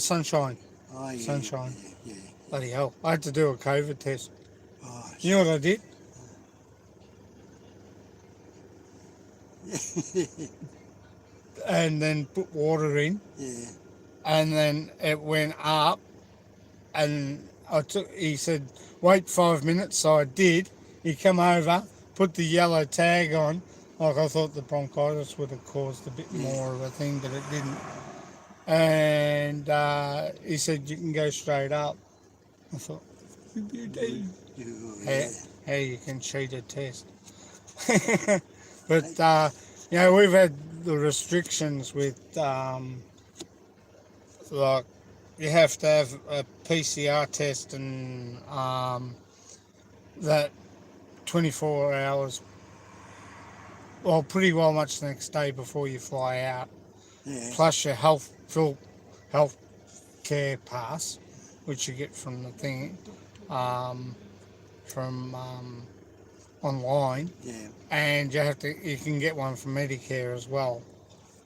Sunshine. Oh, yeah. Sunshine. Yeah, Bloody hell. I had to do a COVID test. yeah. Oh, You know what I did? And then put water in, yeah. and then it went up, and he said, wait 5 minutes, so I did. He come over, put the yellow tag on, like I thought the bronchitis would have caused a bit more of a thing, but it didn't. And he said, you can go straight up. I thought, how you can cheat a test. But, we've had the restrictions with, like, you have to have a PCR test and that 24 hours, well, pretty well much the next day before you fly out. Yeah. Plus your full health care pass, which you get from the thing, from online. Yeah. And you can get one from Medicare as well.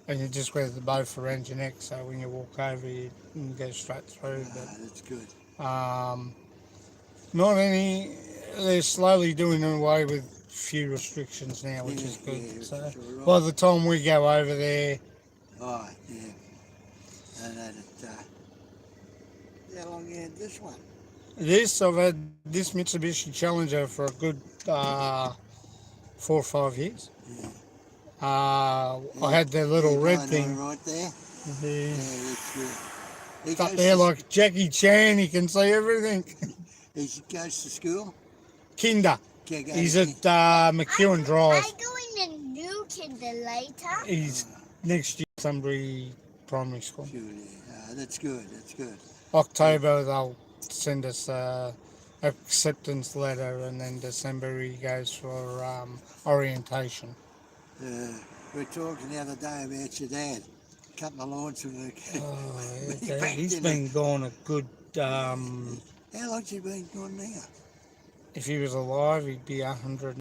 And you just wear the both around your neck, so when you walk over, you can go straight through. That's good. Not any. They're slowly doing away with a few restrictions now, which is good. Yeah, So right. by the time we go over there, Oh, yeah. And then how long you had this one? I've had this Mitsubishi Challenger for a good 4 or 5 years. Yeah. I had the little red thing. Right there. Yeah. That's good. He It's up goes there to- like Jackie Chan, he can see everything. He goes to school. Kinder. Can't go He's to- at McEwen Drive. I go in a new kinder later. He's next year Sunbury Primary School. Sure, yeah. That's good. That's good. October they'll send us a acceptance letter, and then December he goes for orientation. We were talking the other day about your dad. Cutting the lawns with the. Oh, He yeah, backed he's in been gone a good. How long's he been gone now? If he was alive, he'd be 102.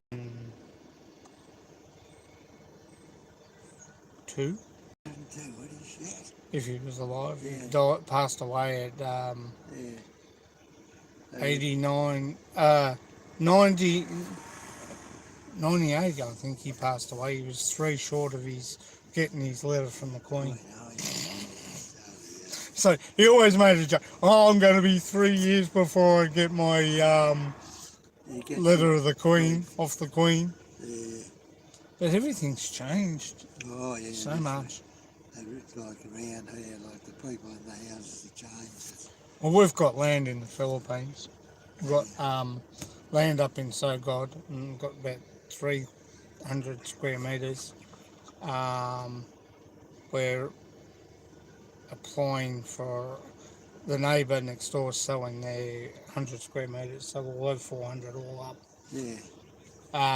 102, what is that? If he was alive, he Yeah. passed away at Yeah. 89, 90, 98, I think he passed away. He was 3 short of getting his letter from the Queen. So he always made a joke. Oh, I'm going to be 3 years before I get my letter of the Queen, off the Queen. Yeah. But everything's changed Oh, yeah. so that's much. right. It's like around here, like the people in the houses have changed. Well, we've got land in the Philippines. We've got land up in Sogod, and we've got about 300 square metres. We're applying for the neighbour next door selling their 100 square metres, so we'll have 400 all up. Yeah.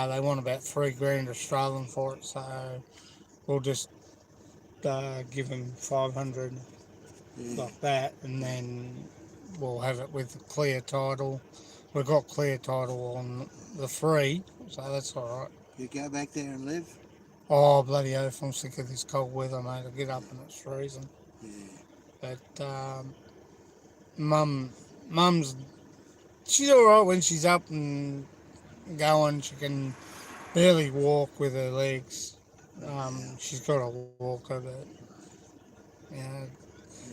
They want about $3,000 Australian for it, so we'll just give them 500 Yeah. like that, and then we'll have it with clear title. We've got clear title on the 3, so that's all right. You go back there and live? Oh, bloody oath, I'm sick of this cold weather, mate. I get up and it's freezing. Yeah. But Mum's, she's all right when she's up and going. She can barely walk with her legs. She's got a walker, but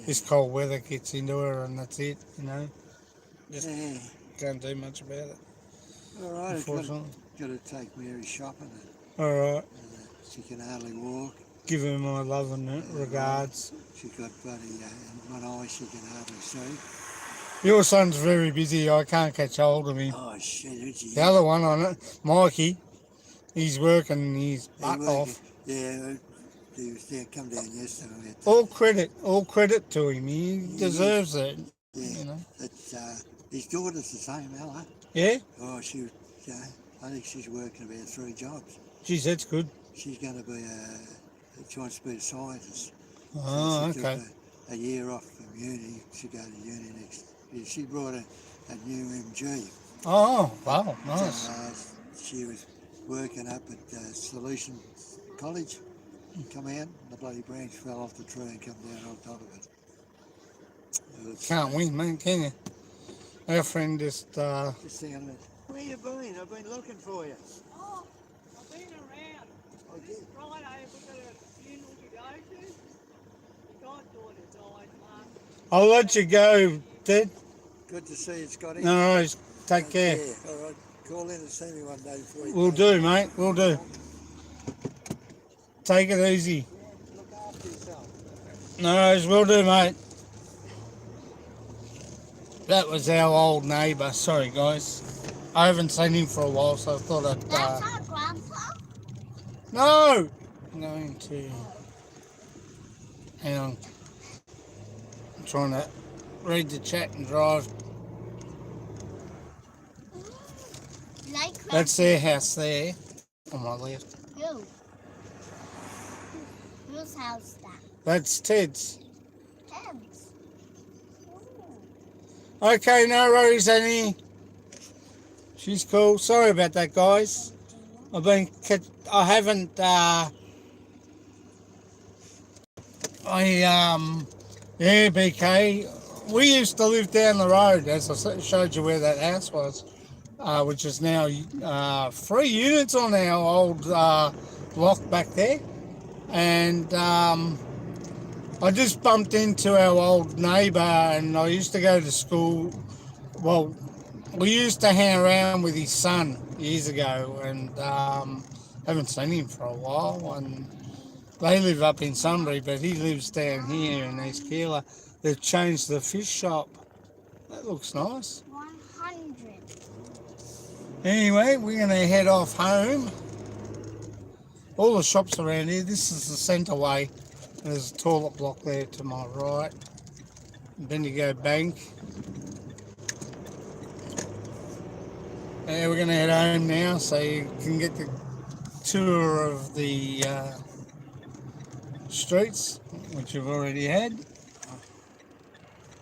this cold weather gets into her, and that's it. Just Yeah. can't do much about it. All right. Unfortunately. Got to take Mary shopping. All right. She can hardly walk. Give her my love and regards. She's got bloody one eye she can hardly see. Your son's very busy. I can't catch hold of him. Oh shit! Who's he? The other one on it, Mikey, He's working his butt He off. Yeah, he was there, come down yesterday. All credit to him. He deserves it. Yeah, You know. it's, his daughter's the same, Ella. Yeah. Oh, I think she's working about 3 jobs. Geez, that's good. She's going to be she wants to be a scientist. Oh, She okay. took a year off from uni. She'll go to uni next year. She brought a new MG. Oh, wow, nice. So, she was working up at Solution College. Come out, and the bloody branch fell off the tree and come down on top of it. Can't win, man, can you? Our friend just Just thinking of it. Where you been? I've been looking for you. Oh, I've been around. This Friday we've got a funeral to go to. My goddaughter died, Mark. I'll let you go, Ted. Good to see you, Scotty. No worries. Take care. Yeah, all right. Call in and see me one day before you We'll go. do, mate. We'll do. Take it easy. Look after yourself. No worries. We'll do, mate. That was our old neighbour. Sorry, guys. I haven't seen him for a while, so I thought I'd... That's our grandpa. No! I'm going to... Hang on. I'm trying to read the chat and drive. Like That's their house there, on my left. you. Whose house that? That's Ted's. Ted's. Okay, no worries, Annie. She's cool. Sorry about that, guys. I haven't, yeah, BK. We used to live down the road, as I showed you where that house was, which is now 3 units on our old block back there. And I just bumped into our old neighbour, and I used to go to school. Well, we used to hang around with his son years ago, and haven't seen him for a while. And they live up in Sunbury, but he lives down here in East Keilor. They've changed the fish shop. That looks nice. 100. Anyway, we're going to head off home. All the shops around here. This is the centre way. There's a toilet block there to my right. Bendigo Bank. Yeah, we're going to head home now so you can get the tour of the streets, which you've already had.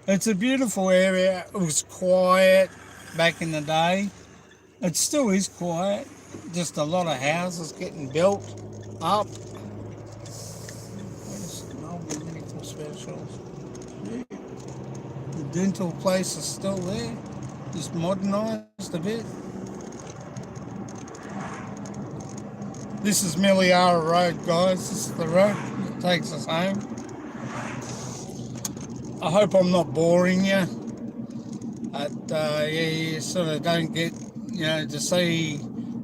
It's a beautiful area. It was quiet back in the day. It still is quiet. Just a lot of houses getting built up. Where's Melbourne Medical Specials? Yeah. The dental place is still there. Just modernised a bit. This is Miliara Road, guys. This is the road that takes us home. I hope I'm not boring you. But yeah, you sort of don't get, to see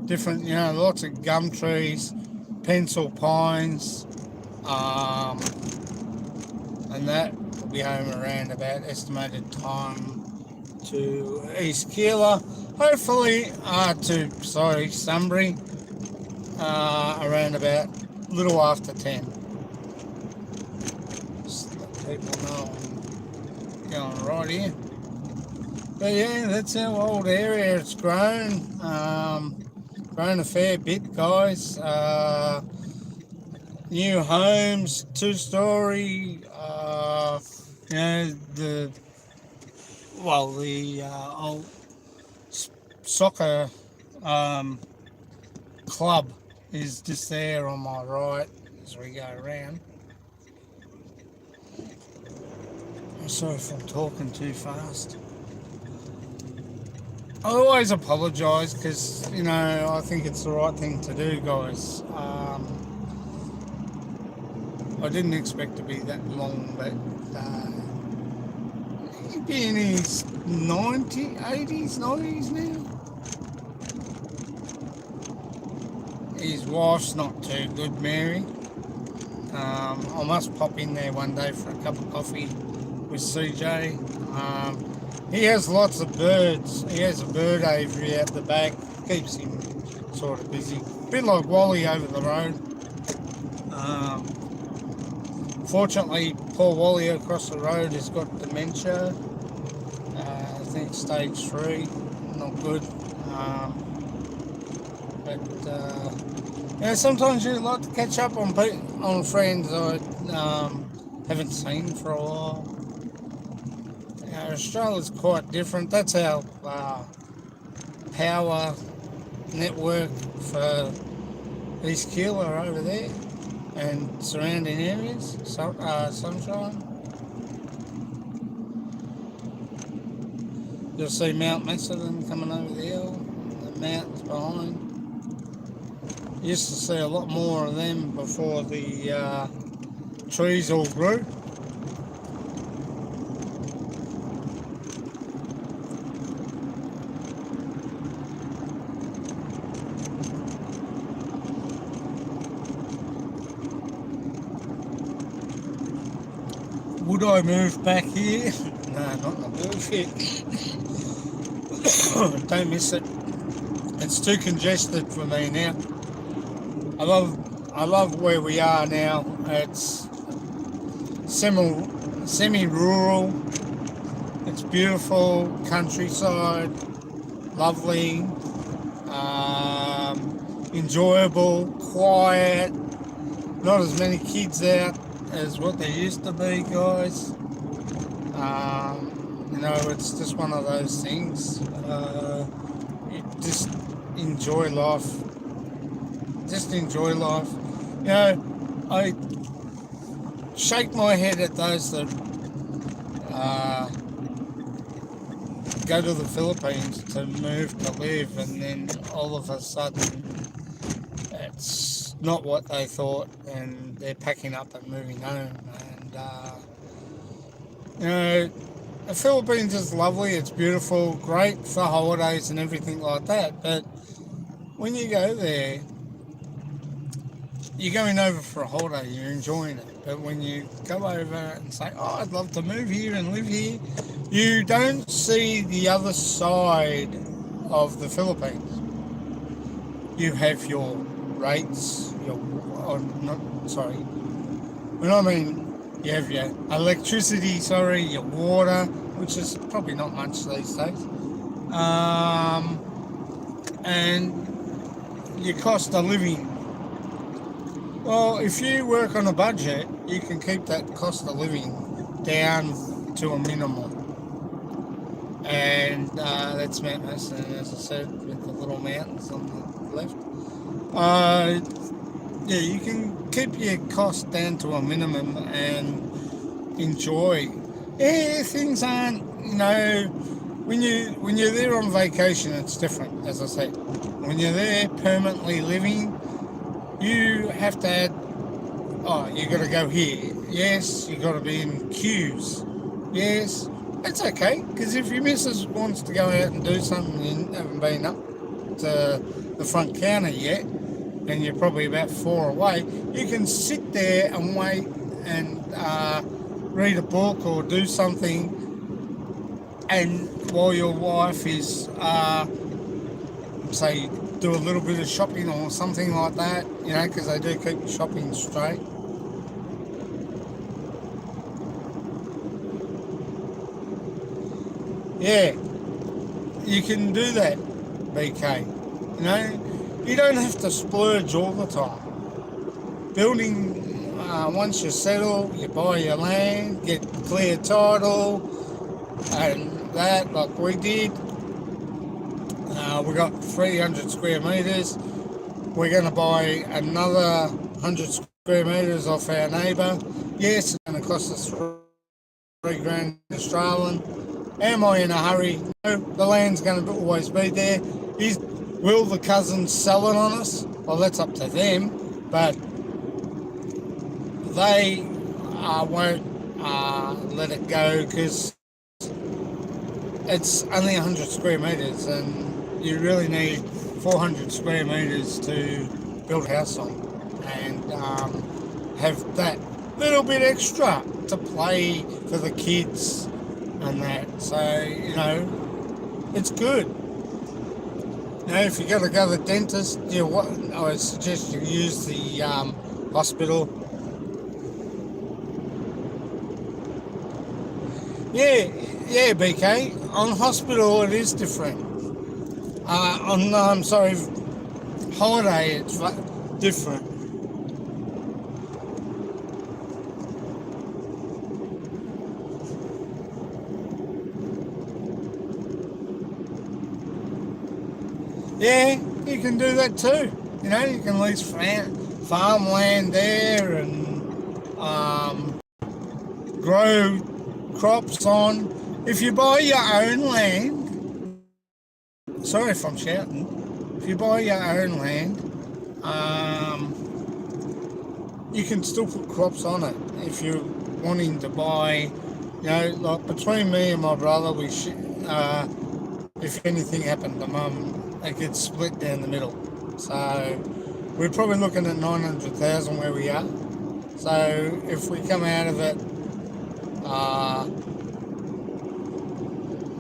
different, lots of gum trees, pencil pines, and that will be home around about estimated time to East Keilor. Hopefully, Sunbury, around about a little after 10. Just let people know I'm going right here. But yeah, that's our old area. It's grown a fair bit, guys. New homes, 2-story. The old soccer club is just there on my right as we go around. I'm sorry if I'm talking too fast. I always apologise because, I think it's the right thing to do, guys. I didn't expect to be that long, but he'd be in his 80s, 90s now. His wife's not too good, Mary. I must pop in there one day for a cup of coffee with CJ. He has lots of birds. He has a bird aviary out the back. Keeps him sort of busy. A bit like Wally over the road. Fortunately, poor Wally across the road has got dementia. I think stage 3, not good. Sometimes you like to catch up on friends I haven't seen for a while. Australia's quite different. That's our power network for East Keeler over there and surrounding areas, Sunshine. You'll see Mount Macedon coming over the hill, the mountains behind. Used to see a lot more of them before the trees all grew. Would I move back here? No, not in the bullshit. Don't miss it. It's too congested for me now. I love where we are now. It's semi-rural. It's beautiful, countryside, lovely, enjoyable, quiet. Not as many kids out as what there used to be, guys. It's just one of those things. You just enjoy life. Just enjoy life. I shake my head at those that go to the Philippines to move to live, and then all of a sudden it's not what they thought, and they're packing up and moving home. And the Philippines is lovely. It's beautiful, great for holidays and everything like that. But when you go there, you're going over for a holiday, you're enjoying it. But when you go over and say, oh, I'd love to move here and live here, you don't see the other side of the Philippines. You have your rates, you have your electricity, your water, which is probably not much these days, and your cost of living. Well, if you work on a budget, you can keep that cost of living down to a minimum. And that's Mount Macedon, as I said, with the little mountains on the left. You can keep your cost down to a minimum and enjoy. Things aren't, when you're there on vacation, it's different, as I said. When you're there permanently living, you have to add, you got to go here. Yes, you got to be in queues. Yes, that's okay, because if your missus wants to go out and do something and you haven't been up to the front counter yet, and you're probably about 4 away, you can sit there and wait and read a book or do something, and while your wife is, say, do a little bit of shopping or something like that, because they do keep shopping straight. Yeah, you can do that, BK. You don't have to splurge all the time. Building, once you settle, you buy your land, get clear title, and that, like we did. We got 300 square metres. We're going to buy another 100 square metres off our neighbour. Yes, it's going to cost us $3,000 Australian. Am I in a hurry? No, the land's going to always be there. Will the cousins sell it on us? Well, that's up to them, but they won't let it go because it's only 100 square metres and you really need 400 square metres to build a house on and have that little bit extra to play for the kids and that. So, it's good. You know, if you got to go to the dentist, I would suggest you use the hospital. Yeah, BK. On hospital, it is different. I'm sorry, holiday, it's different. Yeah, you can do that too. You know, you can lease farmland there and grow crops on. If you buy your own land, sorry if I'm shouting, if you buy your own land, you can still put crops on it. If you're wanting to buy, you know, like between me and my brother, if anything happened to Mum, it gets split down the middle. So we're probably looking at 900,000 where we are. So if we come out of it,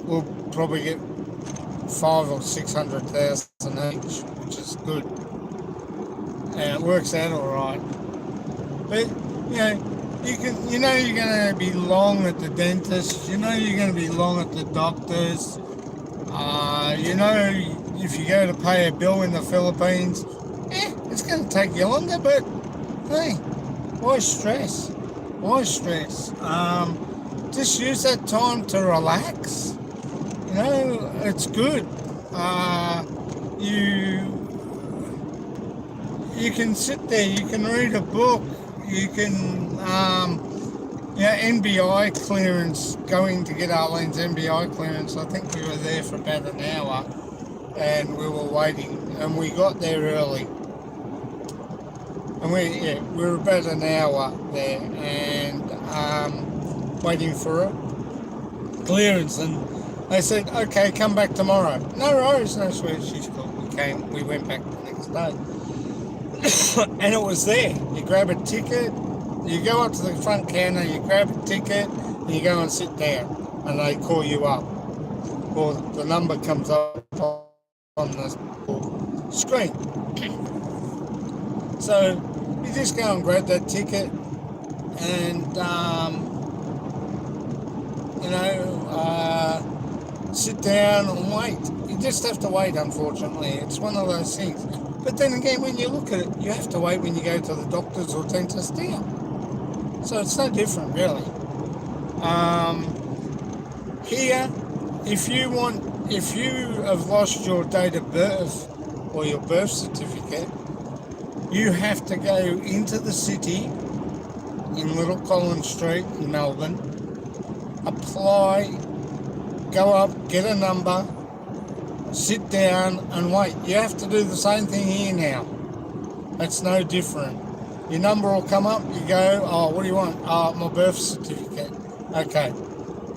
we'll probably get 500,000 or 600,000 each, which is good, and it works out all right. But you know, you're going to be long at the dentist. You know, you're going to be long at the doctors. You know, if you go to pay a bill in the Philippines, it's going to take you longer. But hey, why stress? Why stress? Just use that time to relax. You know, it's good. You can sit there, you can read a book, you can, NBI clearance, going to get Arlene's NBI clearance. I think we were there for about an hour and we were waiting, and we got there early. And we were about an hour there and waiting for a clearance, and they said, okay, come back tomorrow. No worries, no sweat, she's cool. We went back the next day. And it was there. You grab a ticket, you go up to the front counter, you grab a ticket, and you go and sit down, and they call you up. Or the number comes up on the screen. So you just go and grab that ticket and, sit down and wait. You just have to wait, unfortunately. It's one of those things. But then again, when you look at it, you have to wait when you go to the doctors or dentist here. So it's no different, really. Here, if you have lost your date of birth or your birth certificate, you have to go into the city in Little Collins Street in Melbourne, apply, go up, get a number, sit down and wait. You have to do the same thing here now. It's no different. Your number will come up, you go, oh, what do you want? Oh, my birth certificate. Okay.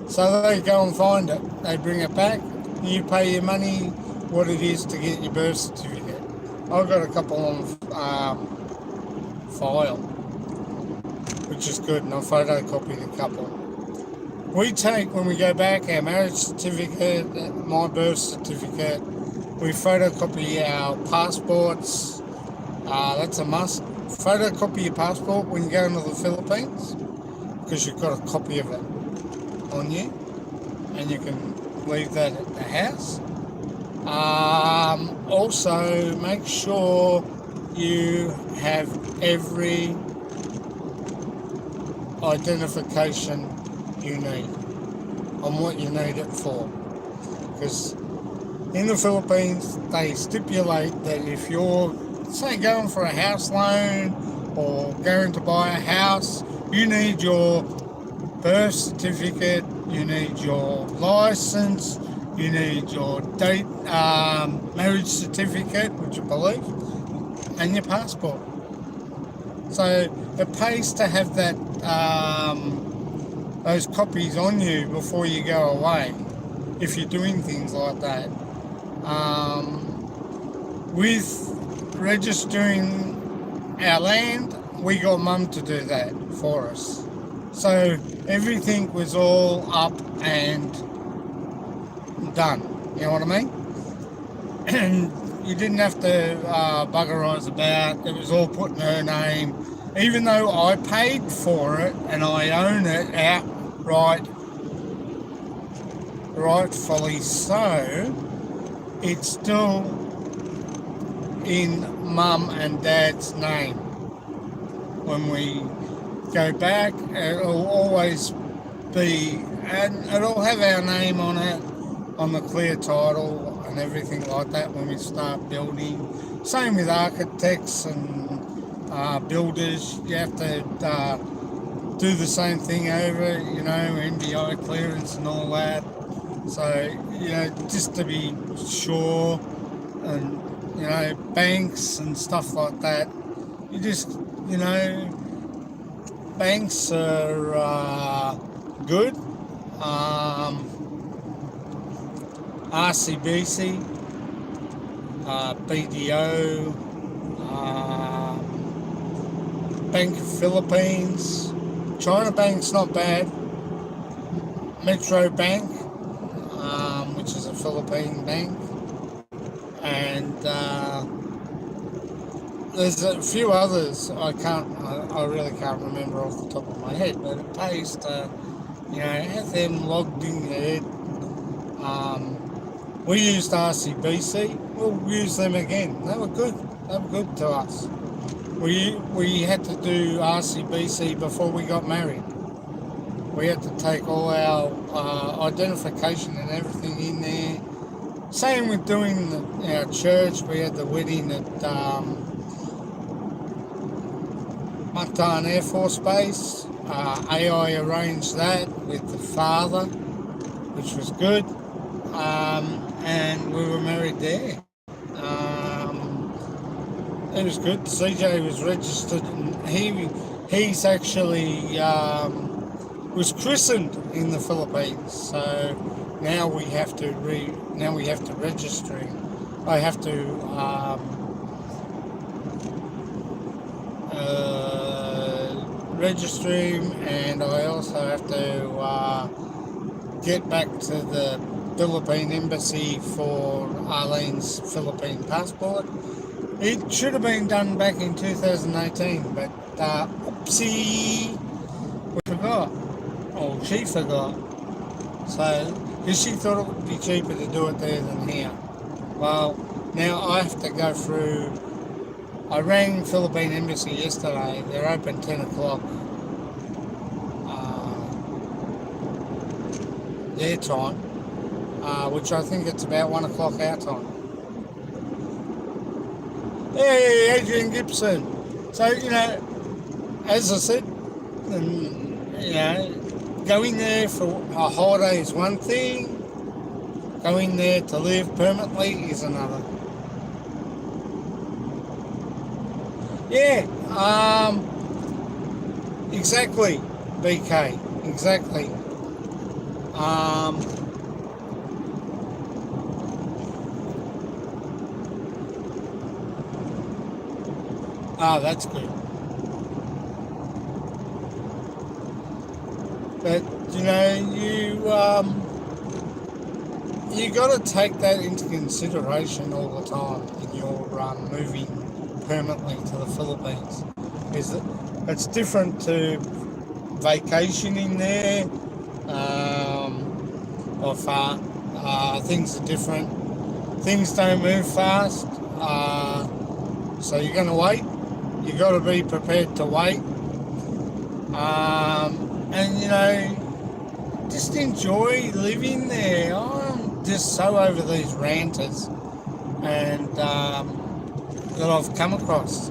So they go and find it. They bring it back, you pay your money, what it is to get your birth certificate. I've got a couple on file, which is good, and I'll photocopy the couple. We take, when we go back, our marriage certificate, my birth certificate, we photocopy our passports. That's a must. Photocopy your passport when you go into the Philippines, because you've got a copy of it on you, and you can leave that at the house. Also, make sure you have every identification you need on what you need it for, because in the Philippines they stipulate that if you're, say, going for a house loan or going to buy a house, you need your birth certificate, you need your license, you need your marriage certificate, which I believe, and your passport. So it pays to have that those copies on you before you go away, if you're doing things like that. With registering our land, we got Mum to do that for us. So everything was all up and done, you know what I mean? and you didn't have to buggerise about. It was all put in her name, even though I paid for it and I own it outright, rightfully so. It's still in Mum and Dad's name. When we go back, it'll always be, and it'll have our name on it, on the clear title and everything like that when we start building. Same with architects and builders. You have to do the same thing over, NBI clearance and all that. So, just to be sure, and, banks and stuff like that, you just, banks are good. RCBC, BDO, Bank of Philippines, China Bank's not bad, Metro Bank, which is a Philippine bank, and there's a few others I really can't remember off the top of my head, but it pays to, have them logged in your head. We used RCBC. We'll use them again. They were good. They were good to us. We had to do RCBC before we got married. We had to take all our identification and everything in there. Same with doing our church. We had the wedding at Mactan Air Force Base. AI arranged that with the father, which was good. And we were married there. It was good. CJ was registered, and he's actually was christened in the Philippines. So now we have to register him. I have to register him, and I also have to get back to the Philippine embassy for Arlene's Philippine passport. It should have been done back in 2018, but oopsie, we forgot. Oh, she forgot. So, because she thought it would be cheaper to do it there than here. Well, now I have to go through. I rang Philippine embassy yesterday. They're open 10 o'clock their time, which I think it's about 1 o'clock our time. Hey, Adrian Gibson. So, as I said, going there for a holiday is one thing. Going there to live permanently is another. Yeah, exactly, BK, exactly. That's good. But, you got to take that into consideration all the time when you're moving permanently to the Philippines. Is that it's different to vacationing there, or far. Things are different. Things don't move fast, so you're going to wait. You got to be prepared to wait, and just enjoy living there. I'm just so over these ranters, and that I've come across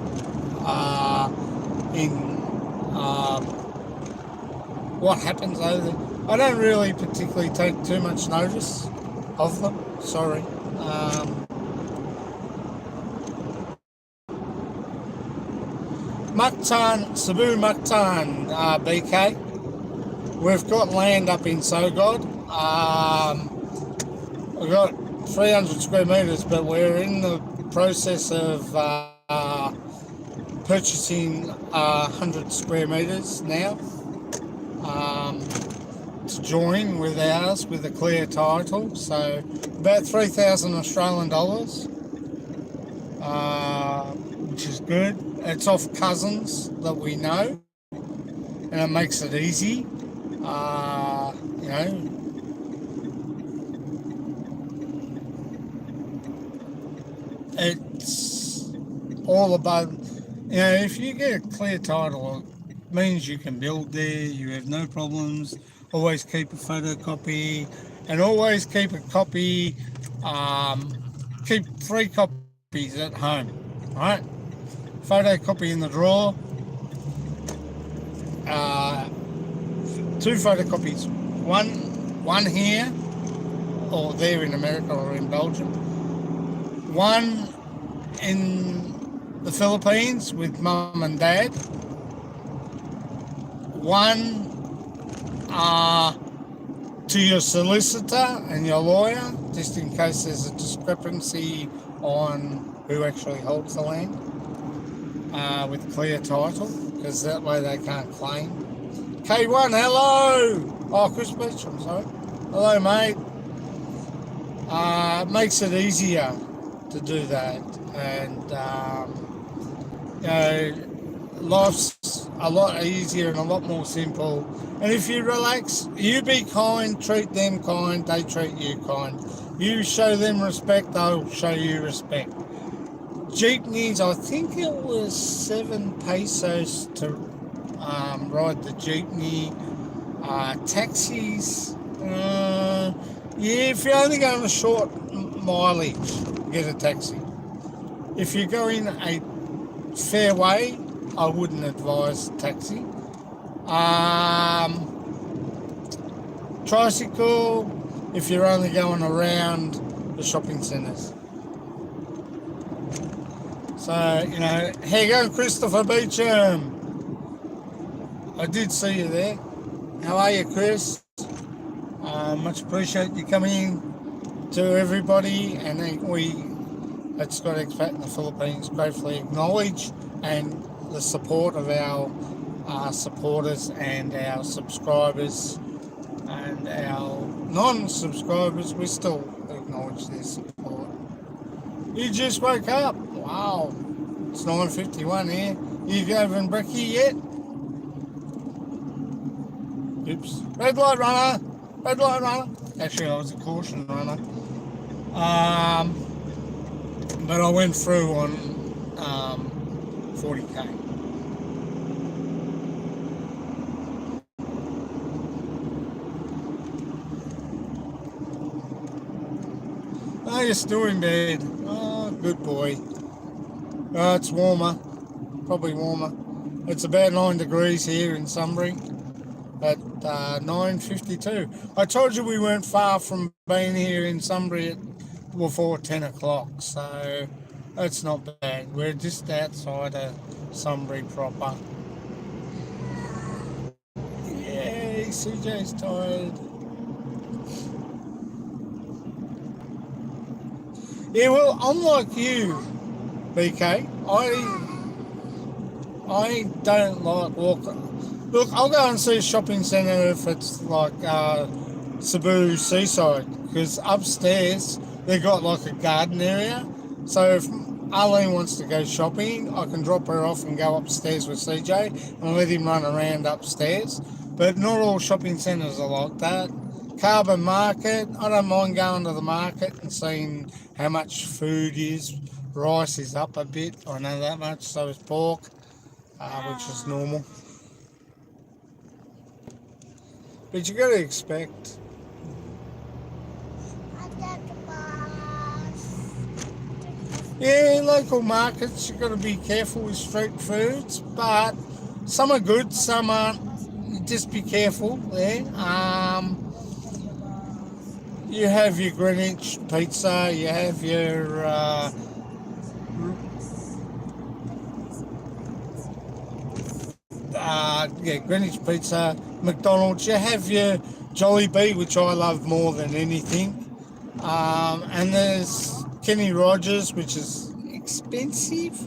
in what happens over there. I don't really particularly take too much notice of them. Sorry. Mactan, Cebu Mactan, BK. We've got land up in Sogod. We've got 300 square metres, but we're in the process of purchasing 100 square metres now to join with ours with a clear title. So about 3,000 Australian dollars. which is good. It's off cousins that we know, and it makes it easy. You know, it's all about, you know, if you get a clear title, it means you can build there, you have no problems. Always keep a photocopy, and always keep a copy, keep 3 copies at home, right? Photocopy in the drawer, 2 photocopies, one here or there in America or in Belgium, one in the Philippines with mum and dad, one to your solicitor and your lawyer, just in case there's a discrepancy on who actually holds the land, with clear title, because that way they can't claim. K1, hello! Oh, Chris Beach, I'm sorry. Hello, mate. It makes it easier to do that, and you know, life's a lot easier and a lot more simple. And if you relax, you be kind, treat them kind, they treat you kind. You show them respect, they'll show you respect. Jeepneys, I think it was 7 pesos to ride the jeepney. Taxis, yeah, if you're only going a short mileage, get a taxi. If you're going a fair way, I wouldn't advise taxi. Tricycle, if you're only going around the shopping centres. So, you know, how you going, Christopher Beecham? I did see you there. How are you, Chris? Much appreciate you coming to everybody, and we at Scott Expat in the Philippines gratefully acknowledge and the support of our supporters and our subscribers and our non-subscribers. We still acknowledge their support. You just woke up. Wow. It's 9:51 here. You having brekkie yet? Oops. Red light runner. Red light runner. Actually, I was a caution runner. But I went through on 40k. Oh, you're still in bed. Oh, good boy. Oh, it's warmer. Probably warmer. It's about 9 degrees here in Sunbury at 9:52. I told you we weren't far from being here in Sunbury at before 10 o'clock, so that's not bad. We're just outside of Sunbury proper. Yay, CJ's tired. Yeah, well, I'm like you, BK. I don't like walking. Look, I'll go and see a shopping centre if it's like Cebu Seaside, because upstairs they've got like a garden area. So if Arlene wants to go shopping, I can drop her off and go upstairs with CJ and let him run around upstairs. But not all shopping centres are like that. Carbon Market, I don't mind going to the market and seeing how much food is. Rice is up a bit, I know that much, so is pork, which is normal. But you got to expect. Yeah, local markets, you got to be careful with street foods, but some are good, some aren't. Just be careful there. You have your Greenwich pizza, you have your Greenwich pizza, McDonald's, you have your Jollibee, which I love more than anything. And there's Kenny Rogers, which is expensive,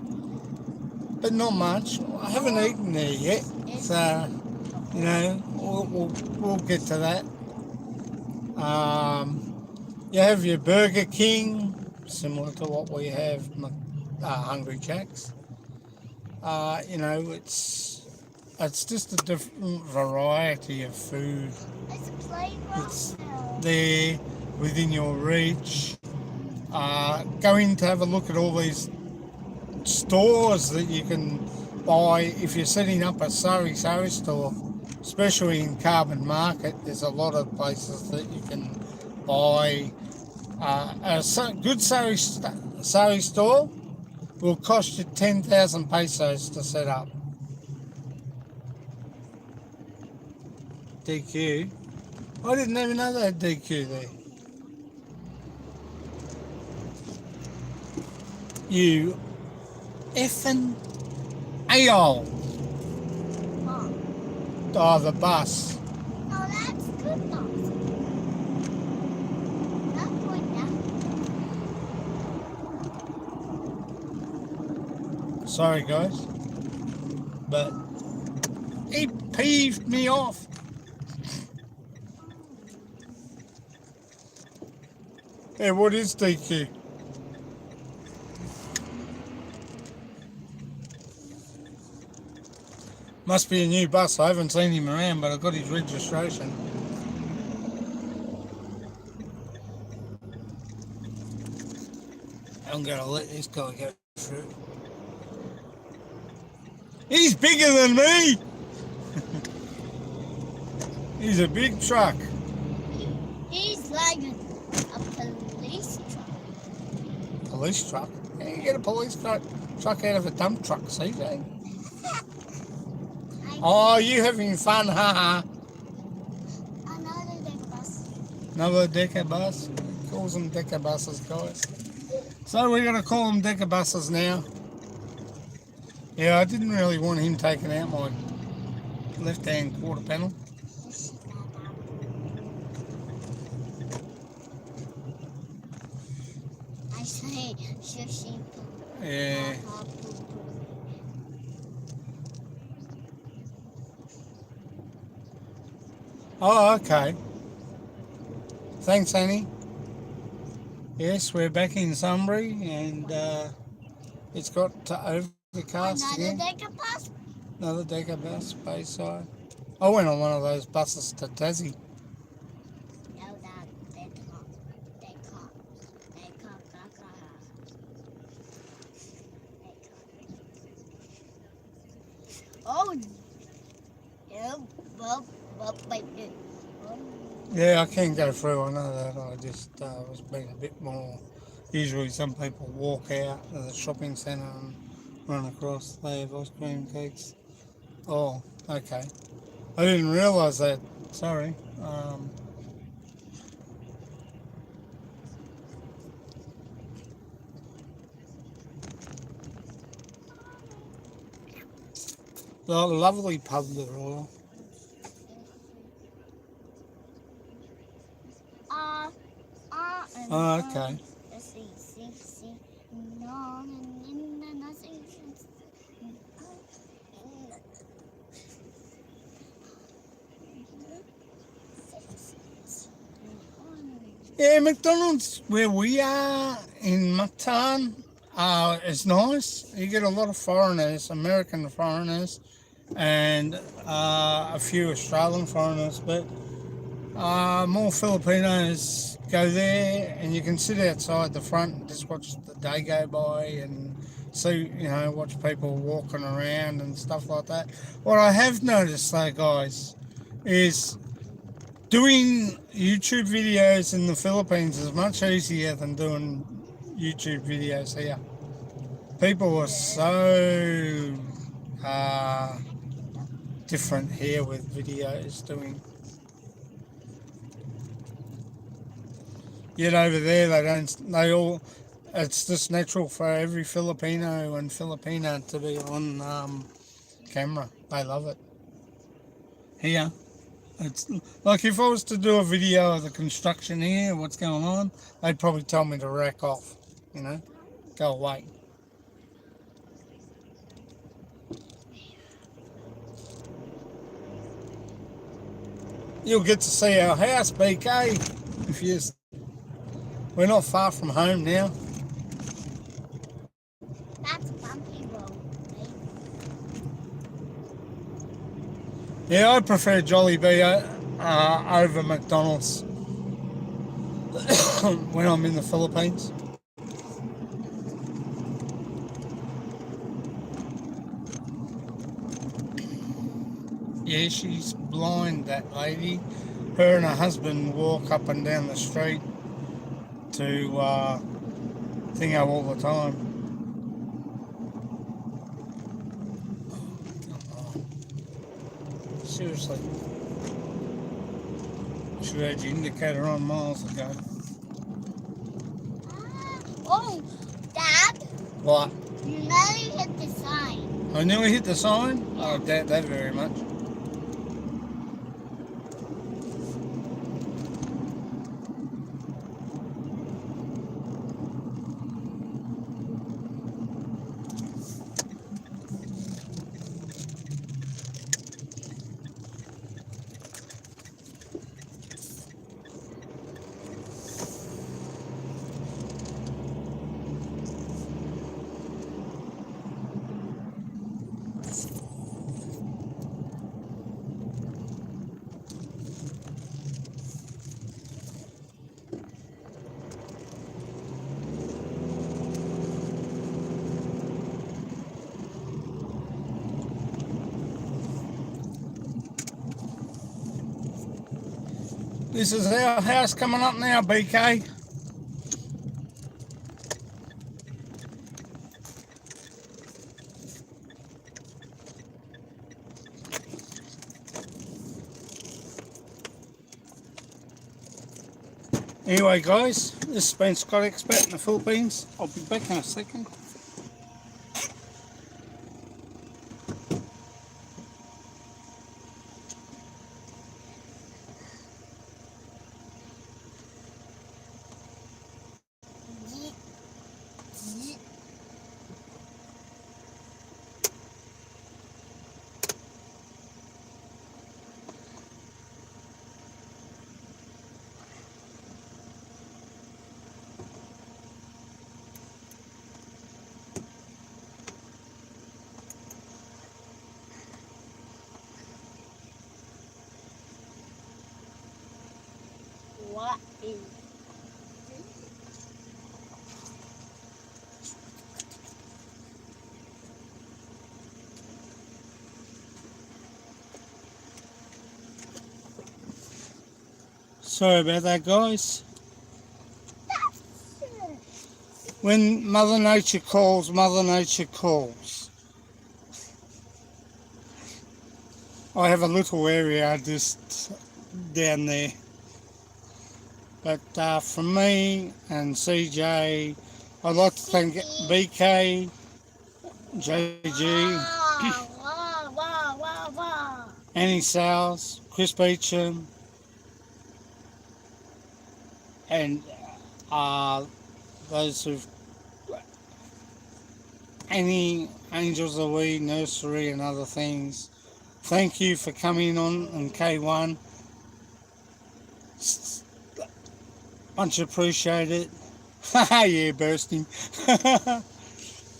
but not much. I haven't eaten there yet, so, you know, we'll get to that. You have your Burger King, similar to what we have, Hungry Jacks. You know, it's just a different variety of food. There's a playground It's now. there within your reach. Go in to have a look at all these stores that you can buy if you're setting up a sari store, especially in Carbon Market. There's a lot of places that you can buy. A good sari store will cost you 10,000 pesos to set up. DQ. I didn't even know they had DQ there. You effing AOL. Mom. Oh, the bus. Oh, that's good though. Not going down. Sorry, guys. But he peeved me off. Hey, what is DQ? Must be a new bus. I haven't seen him around, but I've got his registration. I'm going to let this guy go through. He's bigger than me! He's a big truck. He's like a police truck. Police truck? Yeah, you get a police truck out of a dump truck, see, Jane? Oh, you having fun, haha. Another deck bus. Another decker bus. Calls them decker buses, guys. So we're going to call them decker buses now. Yeah, I didn't really want him taking out my left-hand quarter panel. I say, shushi. Yeah. Oh, okay. Thanks, Annie. Yes, we're back in Sunbury, and it's got overcast Another again. decker bus. Another decker bus, Bayside. I went on one of those buses to Tassie. No, that decker. Oh, no, wait. Yeah, I can go through, I know that. I just was being a bit more. Usually some people walk out of the shopping centre and run across. They have ice cream cakes. Oh, okay. I didn't realise that. Sorry. The lovely pub, the Royal. Oh, okay. Yeah, McDonald's where we are in Matan is nice. You get a lot of foreigners, American foreigners, and a few Australian foreigners, but more Filipinos go there, and you can sit outside the front and just watch the day go by and see, watch people walking around and stuff like that. What I have noticed though, guys, is doing YouTube videos in the Philippines is much easier than doing YouTube videos here. People are so different here with videos doing. Yet over there it's just natural for every Filipino and Filipina to be on camera. They love it. Here, it's like if I was to do a video of the construction here, what's going on, they'd probably tell me to rack off, go away. You'll get to see our house, BK, if we're not far from home now. Yeah, I prefer Jollibee over McDonald's when I'm in the Philippines. Yeah, she's blind, that lady. Her and her husband walk up and down the street to Thingo all the time. Seriously. Should have had your indicator on miles ago. Oh, Dad, What? you nearly hit the sign. I nearly hit the sign? I doubt that very much. This is our house coming up now, BK. Anyway, guys, this has been Scott Expat in the Philippines. I'll be back in a second. Yeet, yeet. What is Sorry about that, guys. that? When Mother Nature calls, Mother Nature calls. I have a little area just down there. But from me and CJ, I'd like to thank BK, JG, Wow. Annie Sowers, Chris Beecham, and those who've Annie, Angels of We, Nursery and other things. Thank you for coming on K1. Much appreciated. Yeah, bursting.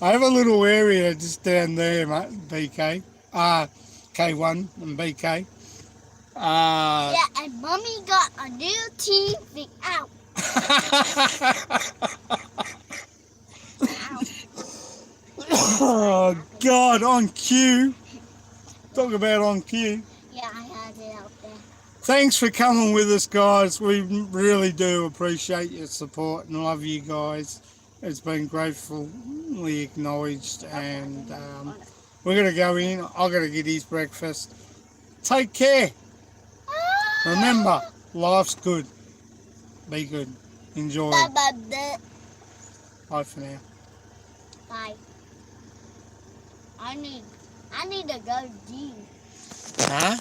I have a little area just down there, mate, BK. K1 and BK. Yeah, and Mommy got a new TV out. Oh, God, on cue. Talk about on cue. Yeah, I had it out there. Thanks for coming with us, guys. We really do appreciate your support and love you guys. It's been gratefully acknowledged, and we're going to go in. I've got to get his breakfast. Take care. Remember, life's good. Be good. Enjoy. Bye. Bye for now. Bye. I need to go gym. Huh?